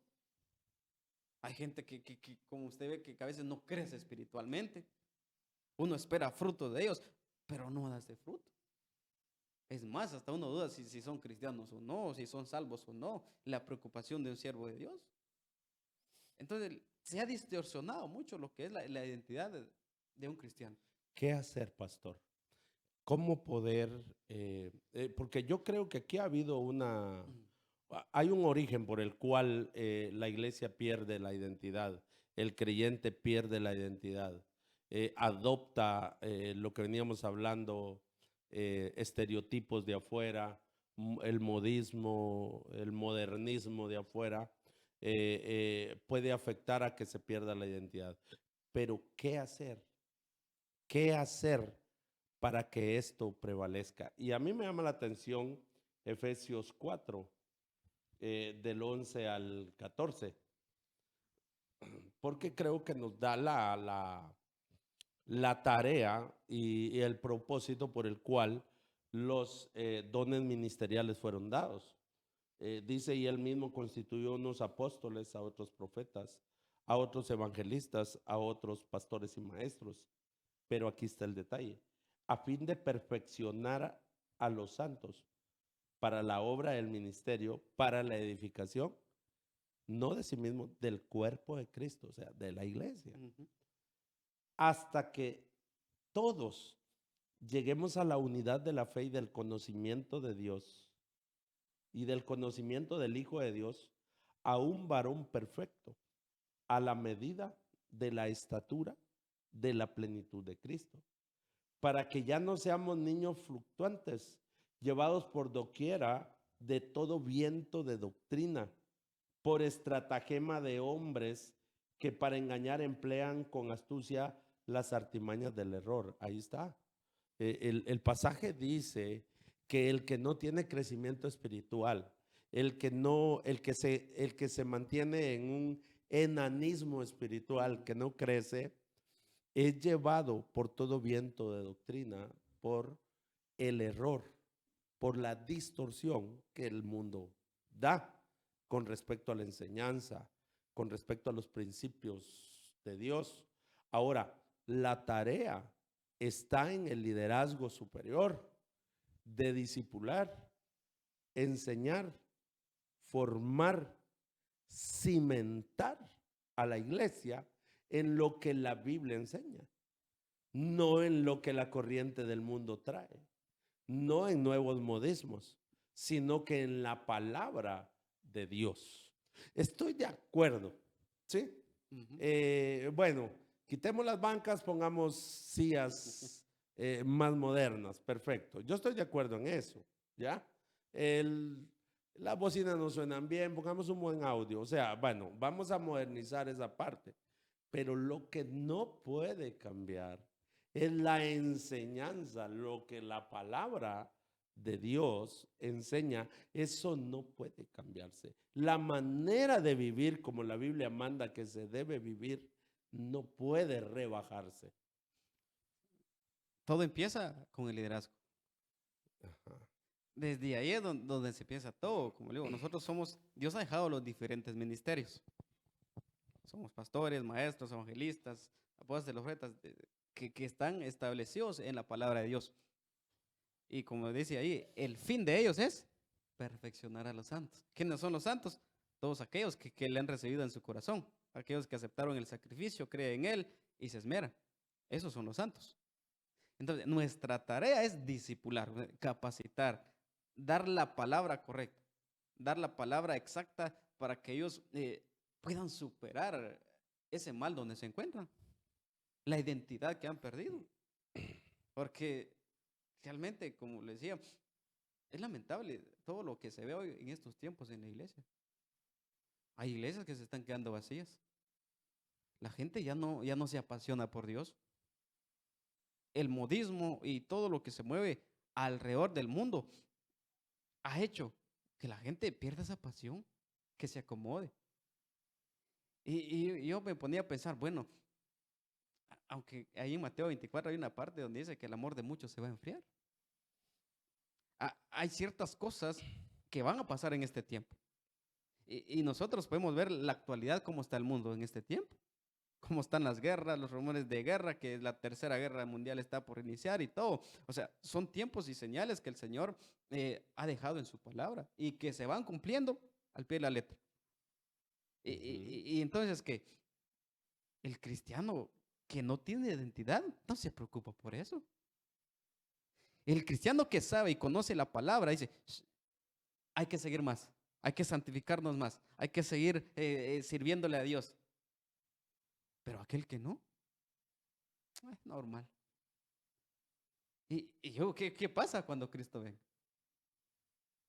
Hay gente que como usted ve, que a veces no crece espiritualmente. Uno espera frutos de ellos, pero no da ese fruto. Es más, hasta uno duda si son cristianos o no, si son salvos o no. La preocupación de un siervo de Dios. Entonces, se ha distorsionado mucho lo que es la identidad de un cristiano. ¿Qué hacer, pastor? ¿Cómo poder? Porque yo creo que aquí ha habido hay un origen por el cual la iglesia pierde la identidad, el creyente pierde la identidad, adopta lo que veníamos hablando, estereotipos de afuera, el modismo, el modernismo de afuera, puede afectar a que se pierda la identidad. Pero ¿qué hacer? ¿Qué hacer para que esto prevalezca? Y a mí me llama la atención Efesios 4, del 11 al 14, porque creo que nos da la tarea y el propósito por el cual los dones ministeriales fueron dados. Dice, y él mismo constituyó unos apóstoles, a otros profetas, a otros evangelistas, a otros pastores y maestros. Pero aquí está el detalle: a fin de perfeccionar a los santos para la obra del ministerio, para la edificación, no de sí mismo, del cuerpo de Cristo, o sea, de la iglesia, hasta que todos lleguemos a la unidad de la fe y del conocimiento de Dios y del conocimiento del Hijo de Dios, a un varón perfecto, a la medida de la estatura de la plenitud de Cristo, para que ya no seamos niños fluctuantes, llevados por doquiera de todo viento de doctrina, por estratagema de hombres que para engañar emplean con astucia las artimañas del error. Ahí está. El pasaje dice que el que no tiene crecimiento espiritual, el que se mantiene en un enanismo espiritual, que no crece, es llevado por todo viento de doctrina, por el error, por la distorsión que el mundo da con respecto a la enseñanza, con respecto a los principios de Dios. Ahora, la tarea está en el liderazgo superior de discipular, enseñar, formar, cimentar a la iglesia en lo que la Biblia enseña, no en lo que la corriente del mundo trae, no en nuevos modismos, sino que en la palabra de Dios. Estoy de acuerdo, ¿sí? Bueno, quitemos las bancas, pongamos sillas más modernas, perfecto. Yo estoy de acuerdo en eso, ¿ya? las bocinas no suenan bien, pongamos un buen audio. O sea, bueno, vamos a modernizar esa parte. Pero lo que no puede cambiar es la enseñanza, lo que la palabra de Dios enseña, eso no puede cambiarse. La manera de vivir como la Biblia manda que se debe vivir no puede rebajarse. Todo empieza con el liderazgo. Ajá. Desde ahí es donde se empieza todo. Como le digo, nosotros somos, Dios ha dejado los diferentes ministerios. Somos pastores, maestros, evangelistas, apóstoles, profetas, que están establecidos en la palabra de Dios. Y como dice ahí, el fin de ellos es perfeccionar a los santos. ¿Quiénes son los santos? Todos aquellos que le han recibido en su corazón, aquellos que aceptaron el sacrificio, creen en él y se esmeran. Esos son los santos. Entonces, nuestra tarea es discipular, capacitar, dar la palabra correcta, dar la palabra exacta para que ellos puedan superar ese mal donde se encuentran, la identidad que han perdido. Porque realmente, como les decía, es lamentable todo lo que se ve hoy en estos tiempos en la iglesia. Hay iglesias que se están quedando vacías. La gente ya no se apasiona por Dios. El modismo y todo lo que se mueve alrededor del mundo ha hecho que la gente pierda esa pasión, que se acomode. Y yo me ponía a pensar, bueno, aunque ahí en Mateo 24 hay una parte donde dice que el amor de muchos se va a enfriar. Hay ciertas cosas que van a pasar en este tiempo. Y nosotros podemos ver la actualidad, cómo está el mundo en este tiempo. Cómo están las guerras, los rumores de guerra, que la tercera guerra mundial está por iniciar y todo. O sea, son tiempos y señales que el Señor ha dejado en su palabra y que se van cumpliendo al pie de la letra. Y entonces que el cristiano que no tiene identidad no se preocupa por eso. El cristiano que sabe y conoce la palabra dice, hay que seguir más, hay que santificarnos más, hay que seguir sirviéndole a Dios. Pero aquel que no, es normal. ¿Qué pasa cuando Cristo venga?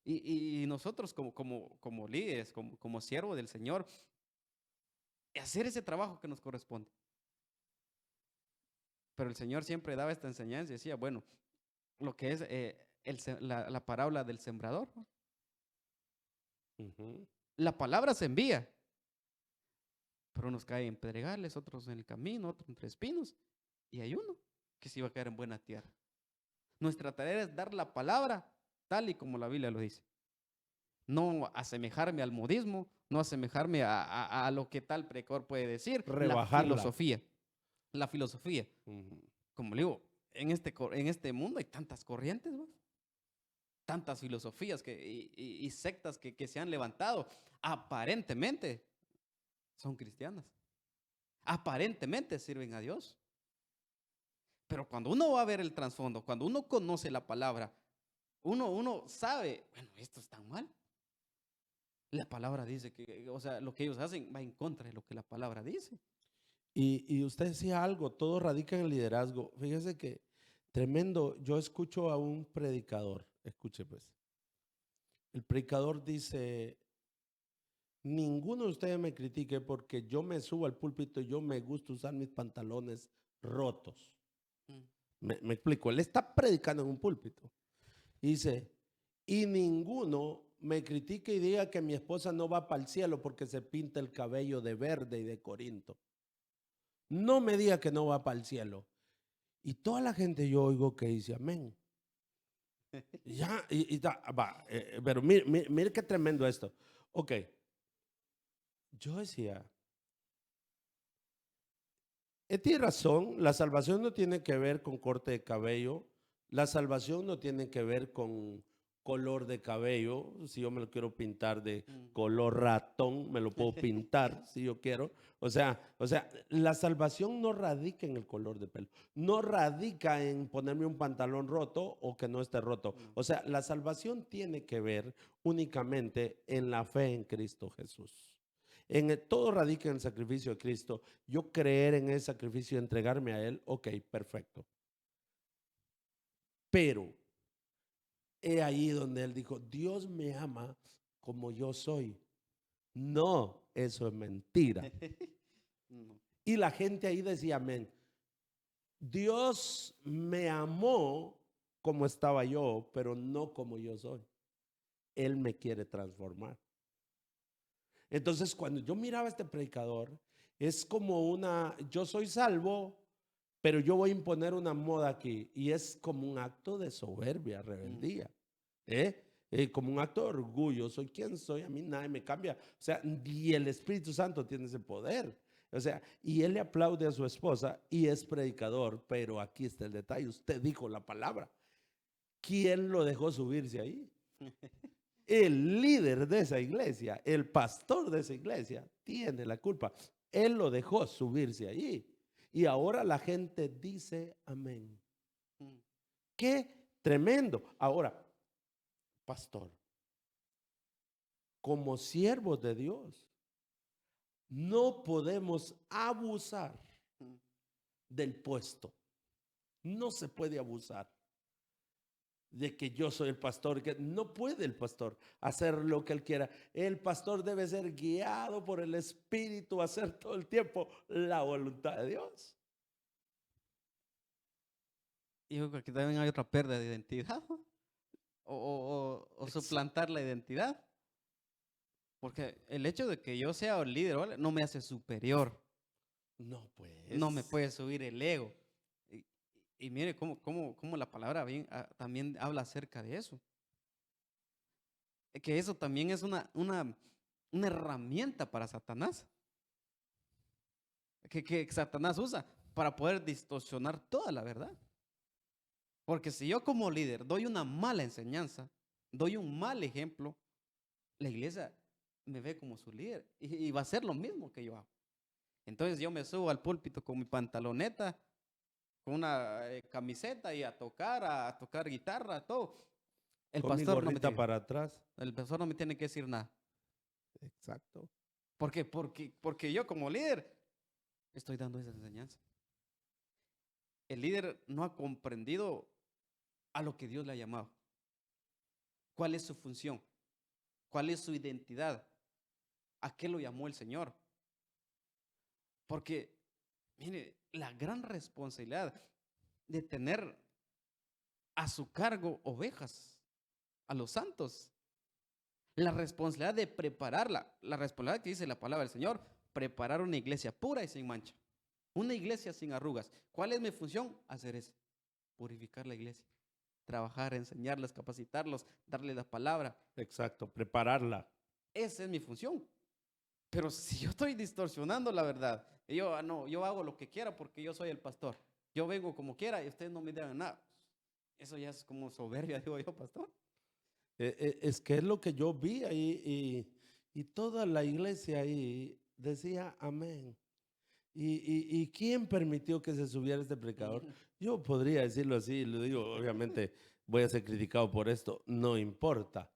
Y nosotros como líderes, como siervos del Señor, hacer ese trabajo que nos corresponde. Pero el Señor siempre daba esta enseñanza y decía, bueno, lo que es la parábola del sembrador, ¿no? La palabra se envía, pero unos caen en pedregales, otros en el camino, otros entre espinos, y hay uno que se iba a caer en buena tierra. Nuestra tarea es dar la palabra tal y como la Biblia lo dice. No asemejarme al modismo, no asemejarme a lo que tal predicador puede decir. Rebajarla. La filosofía. Como le digo, en este mundo hay tantas corrientes, ¿no? Tantas filosofías y sectas que se han levantado. Aparentemente son cristianas. Aparentemente sirven a Dios. Pero cuando uno va a ver el trasfondo, cuando uno conoce la palabra, uno sabe, bueno, esto está mal. La palabra dice que, o sea, lo que ellos hacen va en contra de lo que la palabra dice. Y usted decía algo, todo radica en el liderazgo. Fíjese que tremendo, yo escucho a un predicador, escuche pues. El predicador dice, ninguno de ustedes me critique porque yo me subo al púlpito y yo me gusta usar mis pantalones rotos. Me explico, él está predicando en un púlpito. Y dice, y ninguno me critique y diga que mi esposa no va para el cielo porque se pinta el cabello de verde y de corinto. No me diga que no va para el cielo. Y toda la gente yo oigo que dice amén. Ya, pero mire qué tremendo esto. Ok, yo decía, tiene razón, la salvación no tiene que ver con corte de cabello, la salvación no tiene que ver con color de cabello, si yo me lo quiero pintar de color ratón, me lo puedo pintar si yo quiero. O sea, la salvación no radica en el color de pelo, no radica en ponerme un pantalón roto o que no esté roto. O sea, la salvación tiene que ver únicamente en la fe en Cristo Jesús. Todo radica en el sacrificio de Cristo. Yo creer en ese sacrificio y entregarme a Él, ok, perfecto. Pero he ahí donde Él dijo, Dios me ama como yo soy. No, eso es mentira. No. Y la gente ahí decía, amén. Dios me amó como estaba yo, pero no como yo soy. Él me quiere transformar. Entonces, cuando yo miraba a este predicador, es como yo soy salvo, pero yo voy a imponer una moda aquí. Y es como un acto de soberbia, rebeldía. Como un acto de orgullo. Soy quien soy, a mí nadie me cambia. O sea, y el Espíritu Santo tiene ese poder. O sea, y él le aplaude a su esposa y es predicador, pero aquí está el detalle. Usted dijo la palabra. ¿Quién lo dejó subirse ahí? El líder de esa iglesia, el pastor de esa iglesia, tiene la culpa. Él lo dejó subirse allí. Y ahora la gente dice amén. Qué tremendo. Ahora, pastor, como siervos de Dios, no podemos abusar del puesto. No se puede abusar de que yo soy el pastor, que no puede el pastor hacer lo que él quiera. El pastor debe ser guiado por el Espíritu a hacer todo el tiempo la voluntad de Dios. Y yo creo que también hay otra pérdida de identidad, ¿no? O suplantar la identidad. Porque el hecho de que yo sea el líder, ¿vale?, no me hace superior. No, pues. No me puede subir el ego. Y, y mire cómo la palabra también habla acerca de eso. Que eso también es una herramienta para Satanás. Que Satanás usa para poder distorsionar toda la verdad. Porque si yo como líder doy una mala enseñanza, doy un mal ejemplo, la iglesia me ve como su líder y va a ser lo mismo que yo hago. Entonces yo me subo al púlpito con mi pantaloneta, con una camiseta y a tocar guitarra, todo. Con mi gorrita para atrás. El pastor no me tiene que decir nada. Exacto. ¿Por qué? Porque yo como líder estoy dando esa enseñanza. El líder no ha comprendido a lo que Dios le ha llamado. ¿Cuál es su función? ¿Cuál es su identidad? ¿A qué lo llamó el Señor? Porque, mire, la gran responsabilidad de tener a su cargo ovejas, a los santos, la responsabilidad de prepararla, la responsabilidad que dice la palabra del Señor, preparar una iglesia pura y sin mancha, una iglesia sin arrugas. ¿Cuál es mi función? Hacer eso, purificar la iglesia, trabajar, enseñarles, capacitarlos, darles la palabra. Exacto, prepararla. Esa es mi función. Pero si yo estoy distorsionando la verdad, y no, yo hago lo que quiera porque yo soy el pastor, yo vengo como quiera y ustedes no me digan nada. Eso ya es como soberbia, digo yo, pastor. Es que es lo que yo vi ahí y toda la iglesia ahí decía amén. ¿Y quién permitió que se subiera este predicador? Yo podría decirlo así, lo digo, obviamente voy a ser criticado por esto, no importa,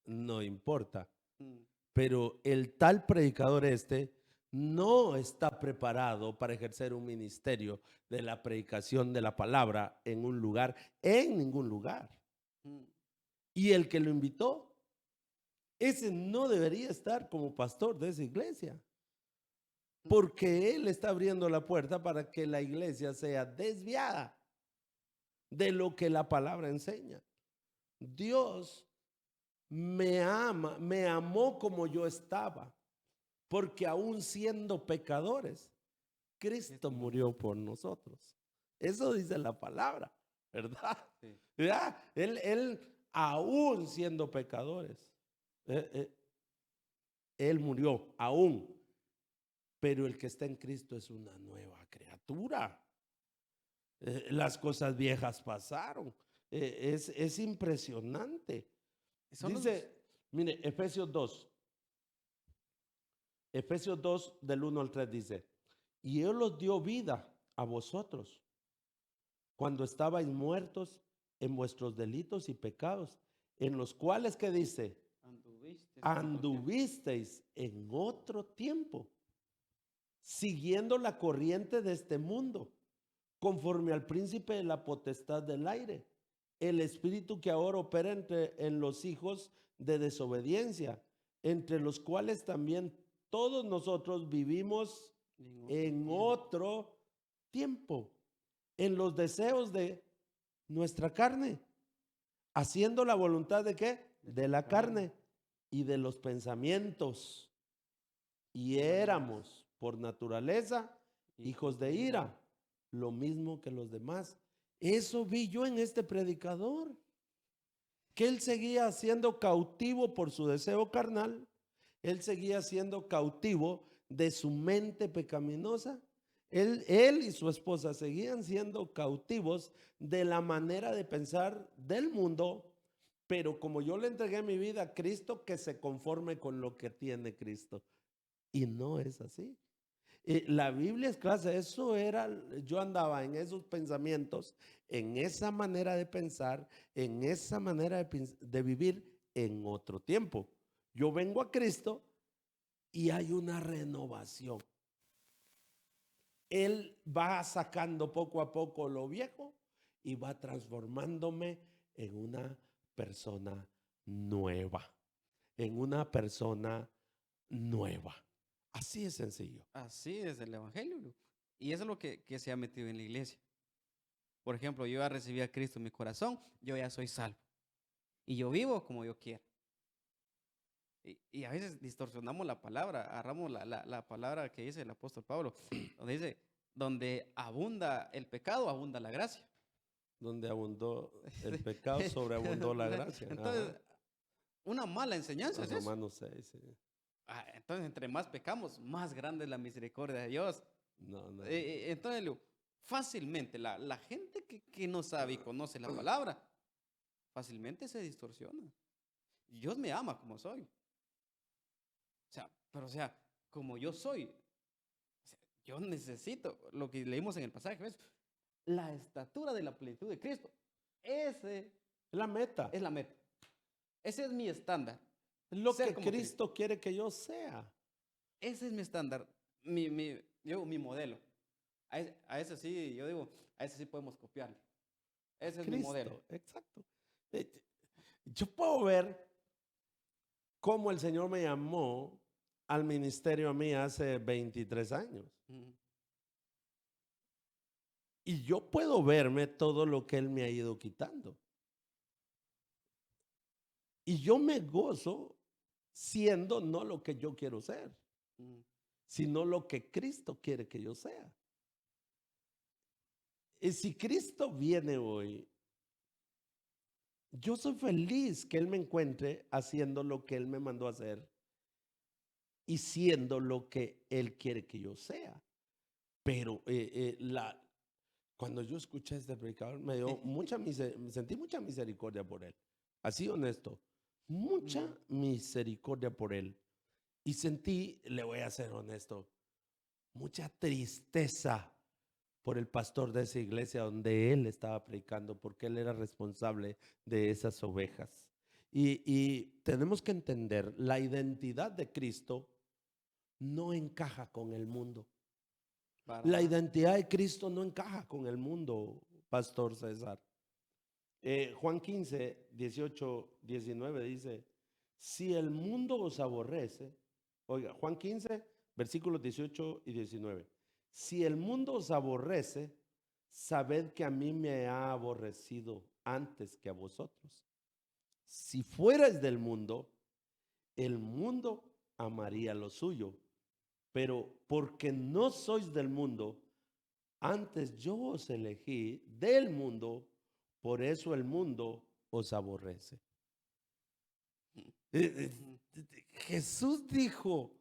no importa. Pero el tal predicador no está preparado para ejercer un ministerio de la predicación de la palabra en un lugar, en ningún lugar. Y el que lo invitó, ese no debería estar como pastor de esa iglesia. Porque él está abriendo la puerta para que la iglesia sea desviada de lo que la palabra enseña. Dios me ama, me amó como yo estaba, porque aún siendo pecadores, Cristo murió por nosotros. Eso dice la palabra, ¿verdad? Sí. ¿Verdad? Él aún siendo pecadores, él murió aún. Pero el que está en Cristo es una nueva criatura. Las cosas viejas pasaron. Es impresionante. Dice, mire, Efesios 2 del 1 al 3 dice, y Él os dio vida a vosotros cuando estabais muertos en vuestros delitos y pecados, en los cuales, ¿qué dice? Anduvisteis en otro tiempo, siguiendo la corriente de este mundo, conforme al príncipe de la potestad del aire, el espíritu que ahora opera en los hijos de desobediencia, entre los cuales también todos nosotros vivimos en otro tiempo, en los deseos de nuestra carne, haciendo la voluntad de ¿qué? De la carne y de los pensamientos. Y éramos por naturaleza hijos de ira, lo mismo que los demás. Eso vi yo en este predicador, que él seguía siendo cautivo por su deseo carnal, él seguía siendo cautivo de su mente pecaminosa. Él y su esposa seguían siendo cautivos de la manera de pensar del mundo, pero como yo le entregué mi vida a Cristo, que se conforme con lo que tiene Cristo. Y no es así. La Biblia es clara, eso era, yo andaba en esos pensamientos, en esa manera de pensar, en esa manera de vivir en otro tiempo. Yo vengo a Cristo y hay una renovación. Él va sacando poco a poco lo viejo y va transformándome en una persona nueva, en una persona nueva. Así es sencillo. Así es el evangelio. Y eso es lo que se ha metido en la iglesia. Por ejemplo, yo ya recibí a Cristo en mi corazón, yo ya soy salvo. Y yo vivo como yo quiero. Y a veces distorsionamos la palabra, agarramos la palabra que dice el apóstol Pablo, donde dice, donde abunda el pecado, abunda la gracia. Donde abundó el pecado, sobreabundó la gracia. Entonces, Ajá. una mala enseñanza es eso. Romanos 6. Sí. Entonces, entre más pecamos, más grande es la misericordia de Dios. No. Entonces, fácilmente, la gente que no sabe y conoce la palabra, fácilmente se distorsiona. Dios me ama como soy. O sea, como yo soy, o sea, yo necesito lo que leímos en el pasaje, ¿ves? La estatura de la plenitud de Cristo. Ese La meta. es la meta. Ese es mi estándar. Lo Ser que como Cristo quiere que yo sea. Ese es mi estándar, mi modelo. A ese sí, yo digo, a ese sí podemos copiarlo. Ese es mi modelo. Cristo, exacto. Yo puedo ver cómo el Señor me llamó al ministerio a mí hace 23 años. Ujú. Y yo puedo verme todo lo que Él me ha ido quitando. Y yo me gozo siendo no lo que yo quiero ser, Ujú. sino lo que Cristo quiere que yo sea. Y si Cristo viene hoy, yo soy feliz que Él me encuentre haciendo lo que Él me mandó a hacer y siendo lo que Él quiere que yo sea. Pero cuando yo escuché a este predicador, me sentí mucha misericordia por él. Así honesto, mucha Ujú. misericordia por él. Y sentí, le voy a ser honesto, mucha tristeza por el pastor de esa iglesia donde él estaba predicando, porque él era responsable de esas ovejas. Y tenemos que entender, la identidad de Cristo no encaja con el mundo. Para La nada. identidad de Cristo no encaja con el mundo, Pastor César. Juan 15, 18, 19 dice, si el mundo os aborrece, oiga, Juan 15, versículos 18 y 19, si el mundo os aborrece, sabed que a mí me ha aborrecido antes que a vosotros. Si fuerais del mundo, el mundo amaría lo suyo, pero porque no sois del mundo, antes yo os elegí del mundo, por eso el mundo os aborrece. Ujú. Jesús dijo,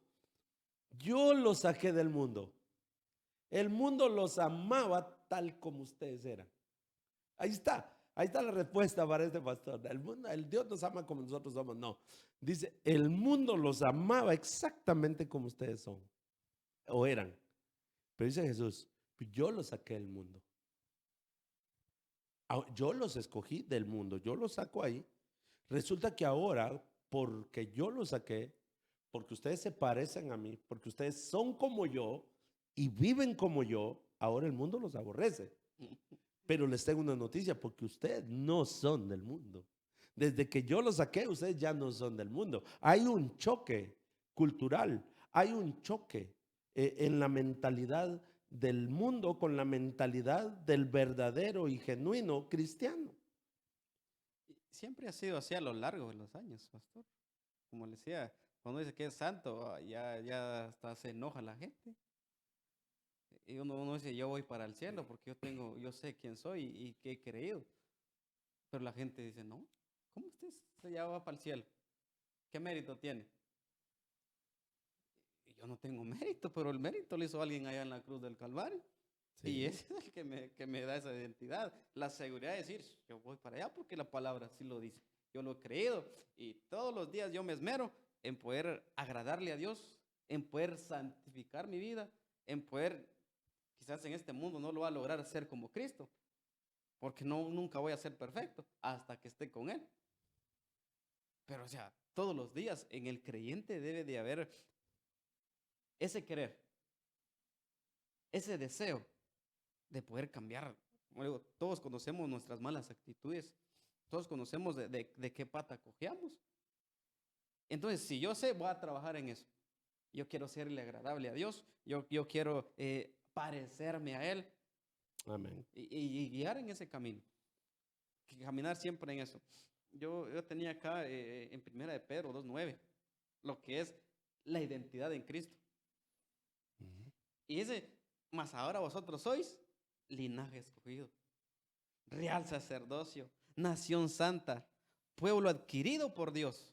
yo los saqué del mundo. El mundo los amaba tal como ustedes eran. Ahí está la respuesta para este pastor. El Dios nos ama como nosotros somos. No, dice, el mundo los amaba exactamente como ustedes son o eran. Pero dice Jesús, yo los saqué del mundo. Yo los escogí del mundo, yo los saco ahí. Resulta que ahora, porque yo los saqué, porque ustedes se parecen a mí, porque ustedes son como yo y viven como yo, ahora el mundo los aborrece. Pero les tengo una noticia, porque ustedes no son del mundo. Desde que yo los saqué, ustedes ya no son del mundo. Hay un choque cultural, hay un choque en la mentalidad del mundo con la mentalidad del verdadero y genuino cristiano. Siempre ha sido así a lo largo de los años, pastor. Como le decía, cuando dice que es santo, ya hasta se enoja la gente. Y uno dice, yo voy para el cielo porque yo sé quién soy y qué he creído. Pero la gente dice, no, ¿cómo usted ya va para el cielo? ¿Qué mérito tiene? Y yo no tengo mérito, pero el mérito lo hizo alguien allá en la cruz del Calvario. Y Sí. ese es el que me da esa identidad, la seguridad de decir, yo voy para allá porque la palabra así lo dice. Yo lo he creído y todos los días yo me esmero en poder agradarle a Dios, en poder santificar mi vida, en poder, quizás en este mundo no lo va a lograr ser como Cristo, porque nunca voy a ser perfecto hasta que esté con Él. Pero o sea, todos los días en el creyente debe de haber ese querer, ese deseo de poder cambiar. Como digo, todos conocemos nuestras malas actitudes, todos conocemos de qué pata cojeamos. Entonces, si yo sé, voy a trabajar en eso. Yo quiero serle agradable a Dios, yo quiero parecerme a Él Amén. y guiar en ese camino, caminar siempre en eso. Yo tenía acá en Primera de Pedro 2:9, lo que es la identidad en Cristo. Ujú. Y dice, mas ahora vosotros sois linaje escogido, real sacerdocio, nación santa, pueblo adquirido por Dios,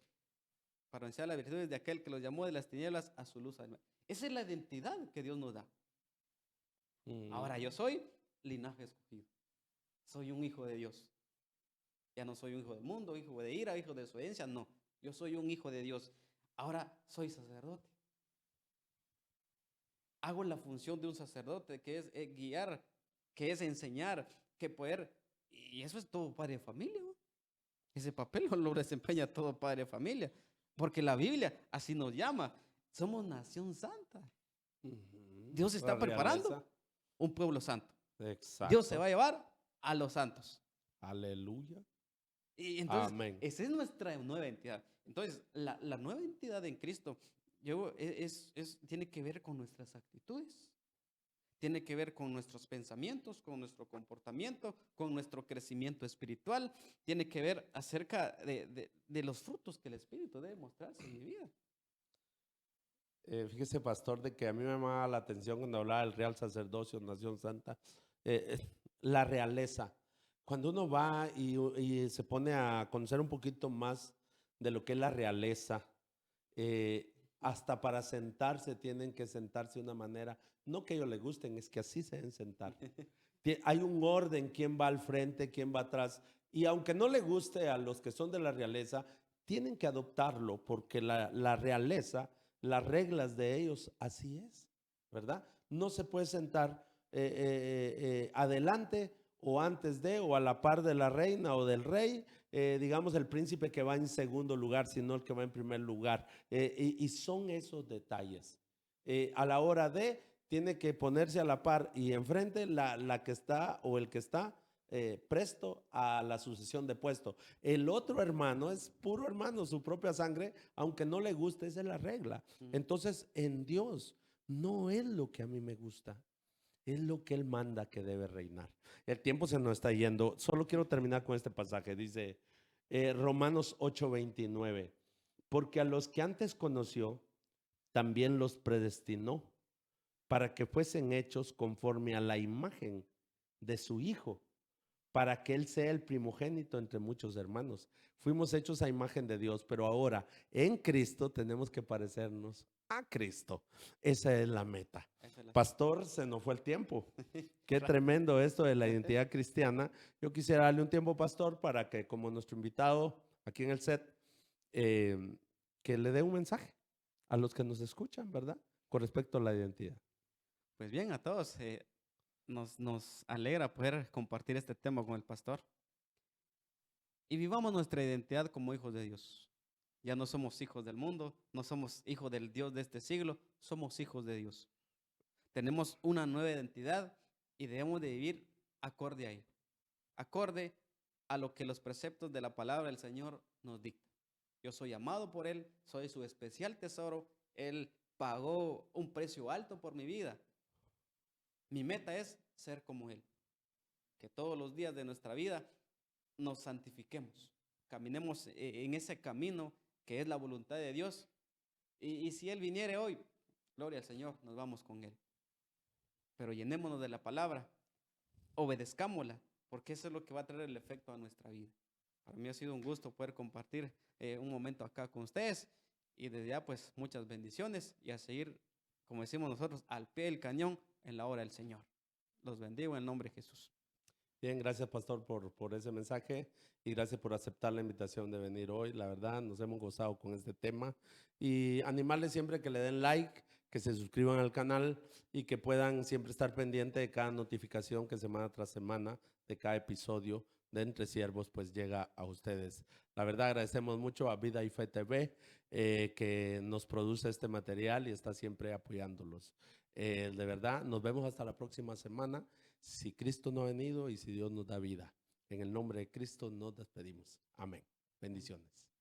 para anunciar las virtudes de aquel que los llamó de las tinieblas a su luz admirable. Esa es la identidad que Dios nos da. Ahora yo soy linaje escogido, soy un hijo de Dios. Ya no soy un hijo del mundo, hijo de ira, hijo de desobediencia, no. Yo soy un hijo de Dios. Ahora soy sacerdote. Hago la función de un sacerdote, que es guiar, que es enseñar, que poder. Y eso es todo padre de familia, ¿no? Ese papel lo desempeña todo padre de familia. Porque la Biblia así nos llama. Somos nación santa. Ujú. Dios La está preparando realeza. un pueblo santo. Dios se Exacto. va a llevar a los santos. Aleluya. Y entonces, Amén. esa es nuestra nueva identidad. Entonces, la nueva identidad en Cristo tiene que ver con nuestras actitudes, tiene que ver con nuestros pensamientos, con nuestro comportamiento, con nuestro crecimiento espiritual, tiene que ver acerca de los frutos que el Espíritu debe mostrarse en mi vida. Fíjese, pastor, de que a mí me llamaba la atención cuando hablaba del real sacerdocio, nación santa, la realeza. Cuando uno va y se pone a conocer un poquito más de lo que es la realeza, hasta para sentarse tienen que sentarse de una manera, no que ellos les gusten, es que así se deben sentar. Hay un orden, quién va al frente, quién va atrás, y aunque no le guste a los que son de la realeza, tienen que adoptarlo porque la realeza, las reglas de ellos, así es, ¿verdad? No se puede sentar adelante o antes de o a la par de la reina o del rey, digamos el príncipe que va en segundo lugar, sino el que va en primer lugar. Y son esos detalles. A la hora de, tiene que ponerse a la par y enfrente la que está o el que está presto a la sucesión de puesto. El otro hermano es puro hermano, su propia sangre, aunque no le guste, esa es la regla. Entonces, en Dios no es lo que a mí me gusta, es lo que Él manda que debe reinar. El tiempo se nos está yendo. Solo quiero terminar con este pasaje. Dice Romanos 8:29. Porque a los que antes conoció, también los predestinó para que fuesen hechos conforme a la imagen de su Hijo, para que Él sea el primogénito entre muchos hermanos. Fuimos hechos a imagen de Dios, pero ahora en Cristo tenemos que parecernos a Cristo. Esa es la meta. Esa es la- Pastor, se nos fue el tiempo. Qué Ra- tremendo esto de la identidad cristiana. Yo quisiera darle un tiempo, pastor, para que como nuestro invitado aquí en el set, eh, que le dé un mensaje a los que nos escuchan, ¿verdad? Con respecto a la identidad. Pues bien, a todos, nos alegra poder compartir este tema con el pastor. Y vivamos nuestra identidad como hijos de Dios. Ya no somos hijos del mundo, no somos hijos del Dios de este siglo, somos hijos de Dios. Tenemos una nueva identidad y debemos de vivir acorde a él. acorde a lo que los preceptos de la palabra del Señor nos dictan. Yo soy amado por Él, soy su especial tesoro. Él pagó un precio alto por mi vida. Mi meta es ser como Él. Que todos los días de nuestra vida nos santifiquemos, caminemos en ese camino que es la voluntad de Dios. Y si Él viniere hoy, gloria al Señor, nos vamos con Él. Pero llenémonos de la palabra, obedezcámosla, porque eso es lo que va a traer el efecto a nuestra vida. Para mí ha sido un gusto poder compartir un momento acá con ustedes, y desde ya pues muchas bendiciones, y a seguir, como decimos nosotros, al pie del cañón en la obra del Señor. Los bendigo en el nombre de Jesús. Bien, gracias pastor por ese mensaje y gracias por aceptar la invitación de venir hoy. La verdad, nos hemos gozado con este tema y animarles siempre que le den like, que se suscriban al canal y que puedan siempre estar pendientes de cada notificación que semana tras semana, de cada episodio de Entre Siervos, pues llega a ustedes. La verdad, agradecemos mucho a Vida y Fe TV que nos produce este material y está siempre apoyándolos. De verdad, nos vemos hasta la próxima semana. Si Cristo no ha venido y si Dios nos da vida. En el nombre de Cristo nos despedimos. Amén. Bendiciones.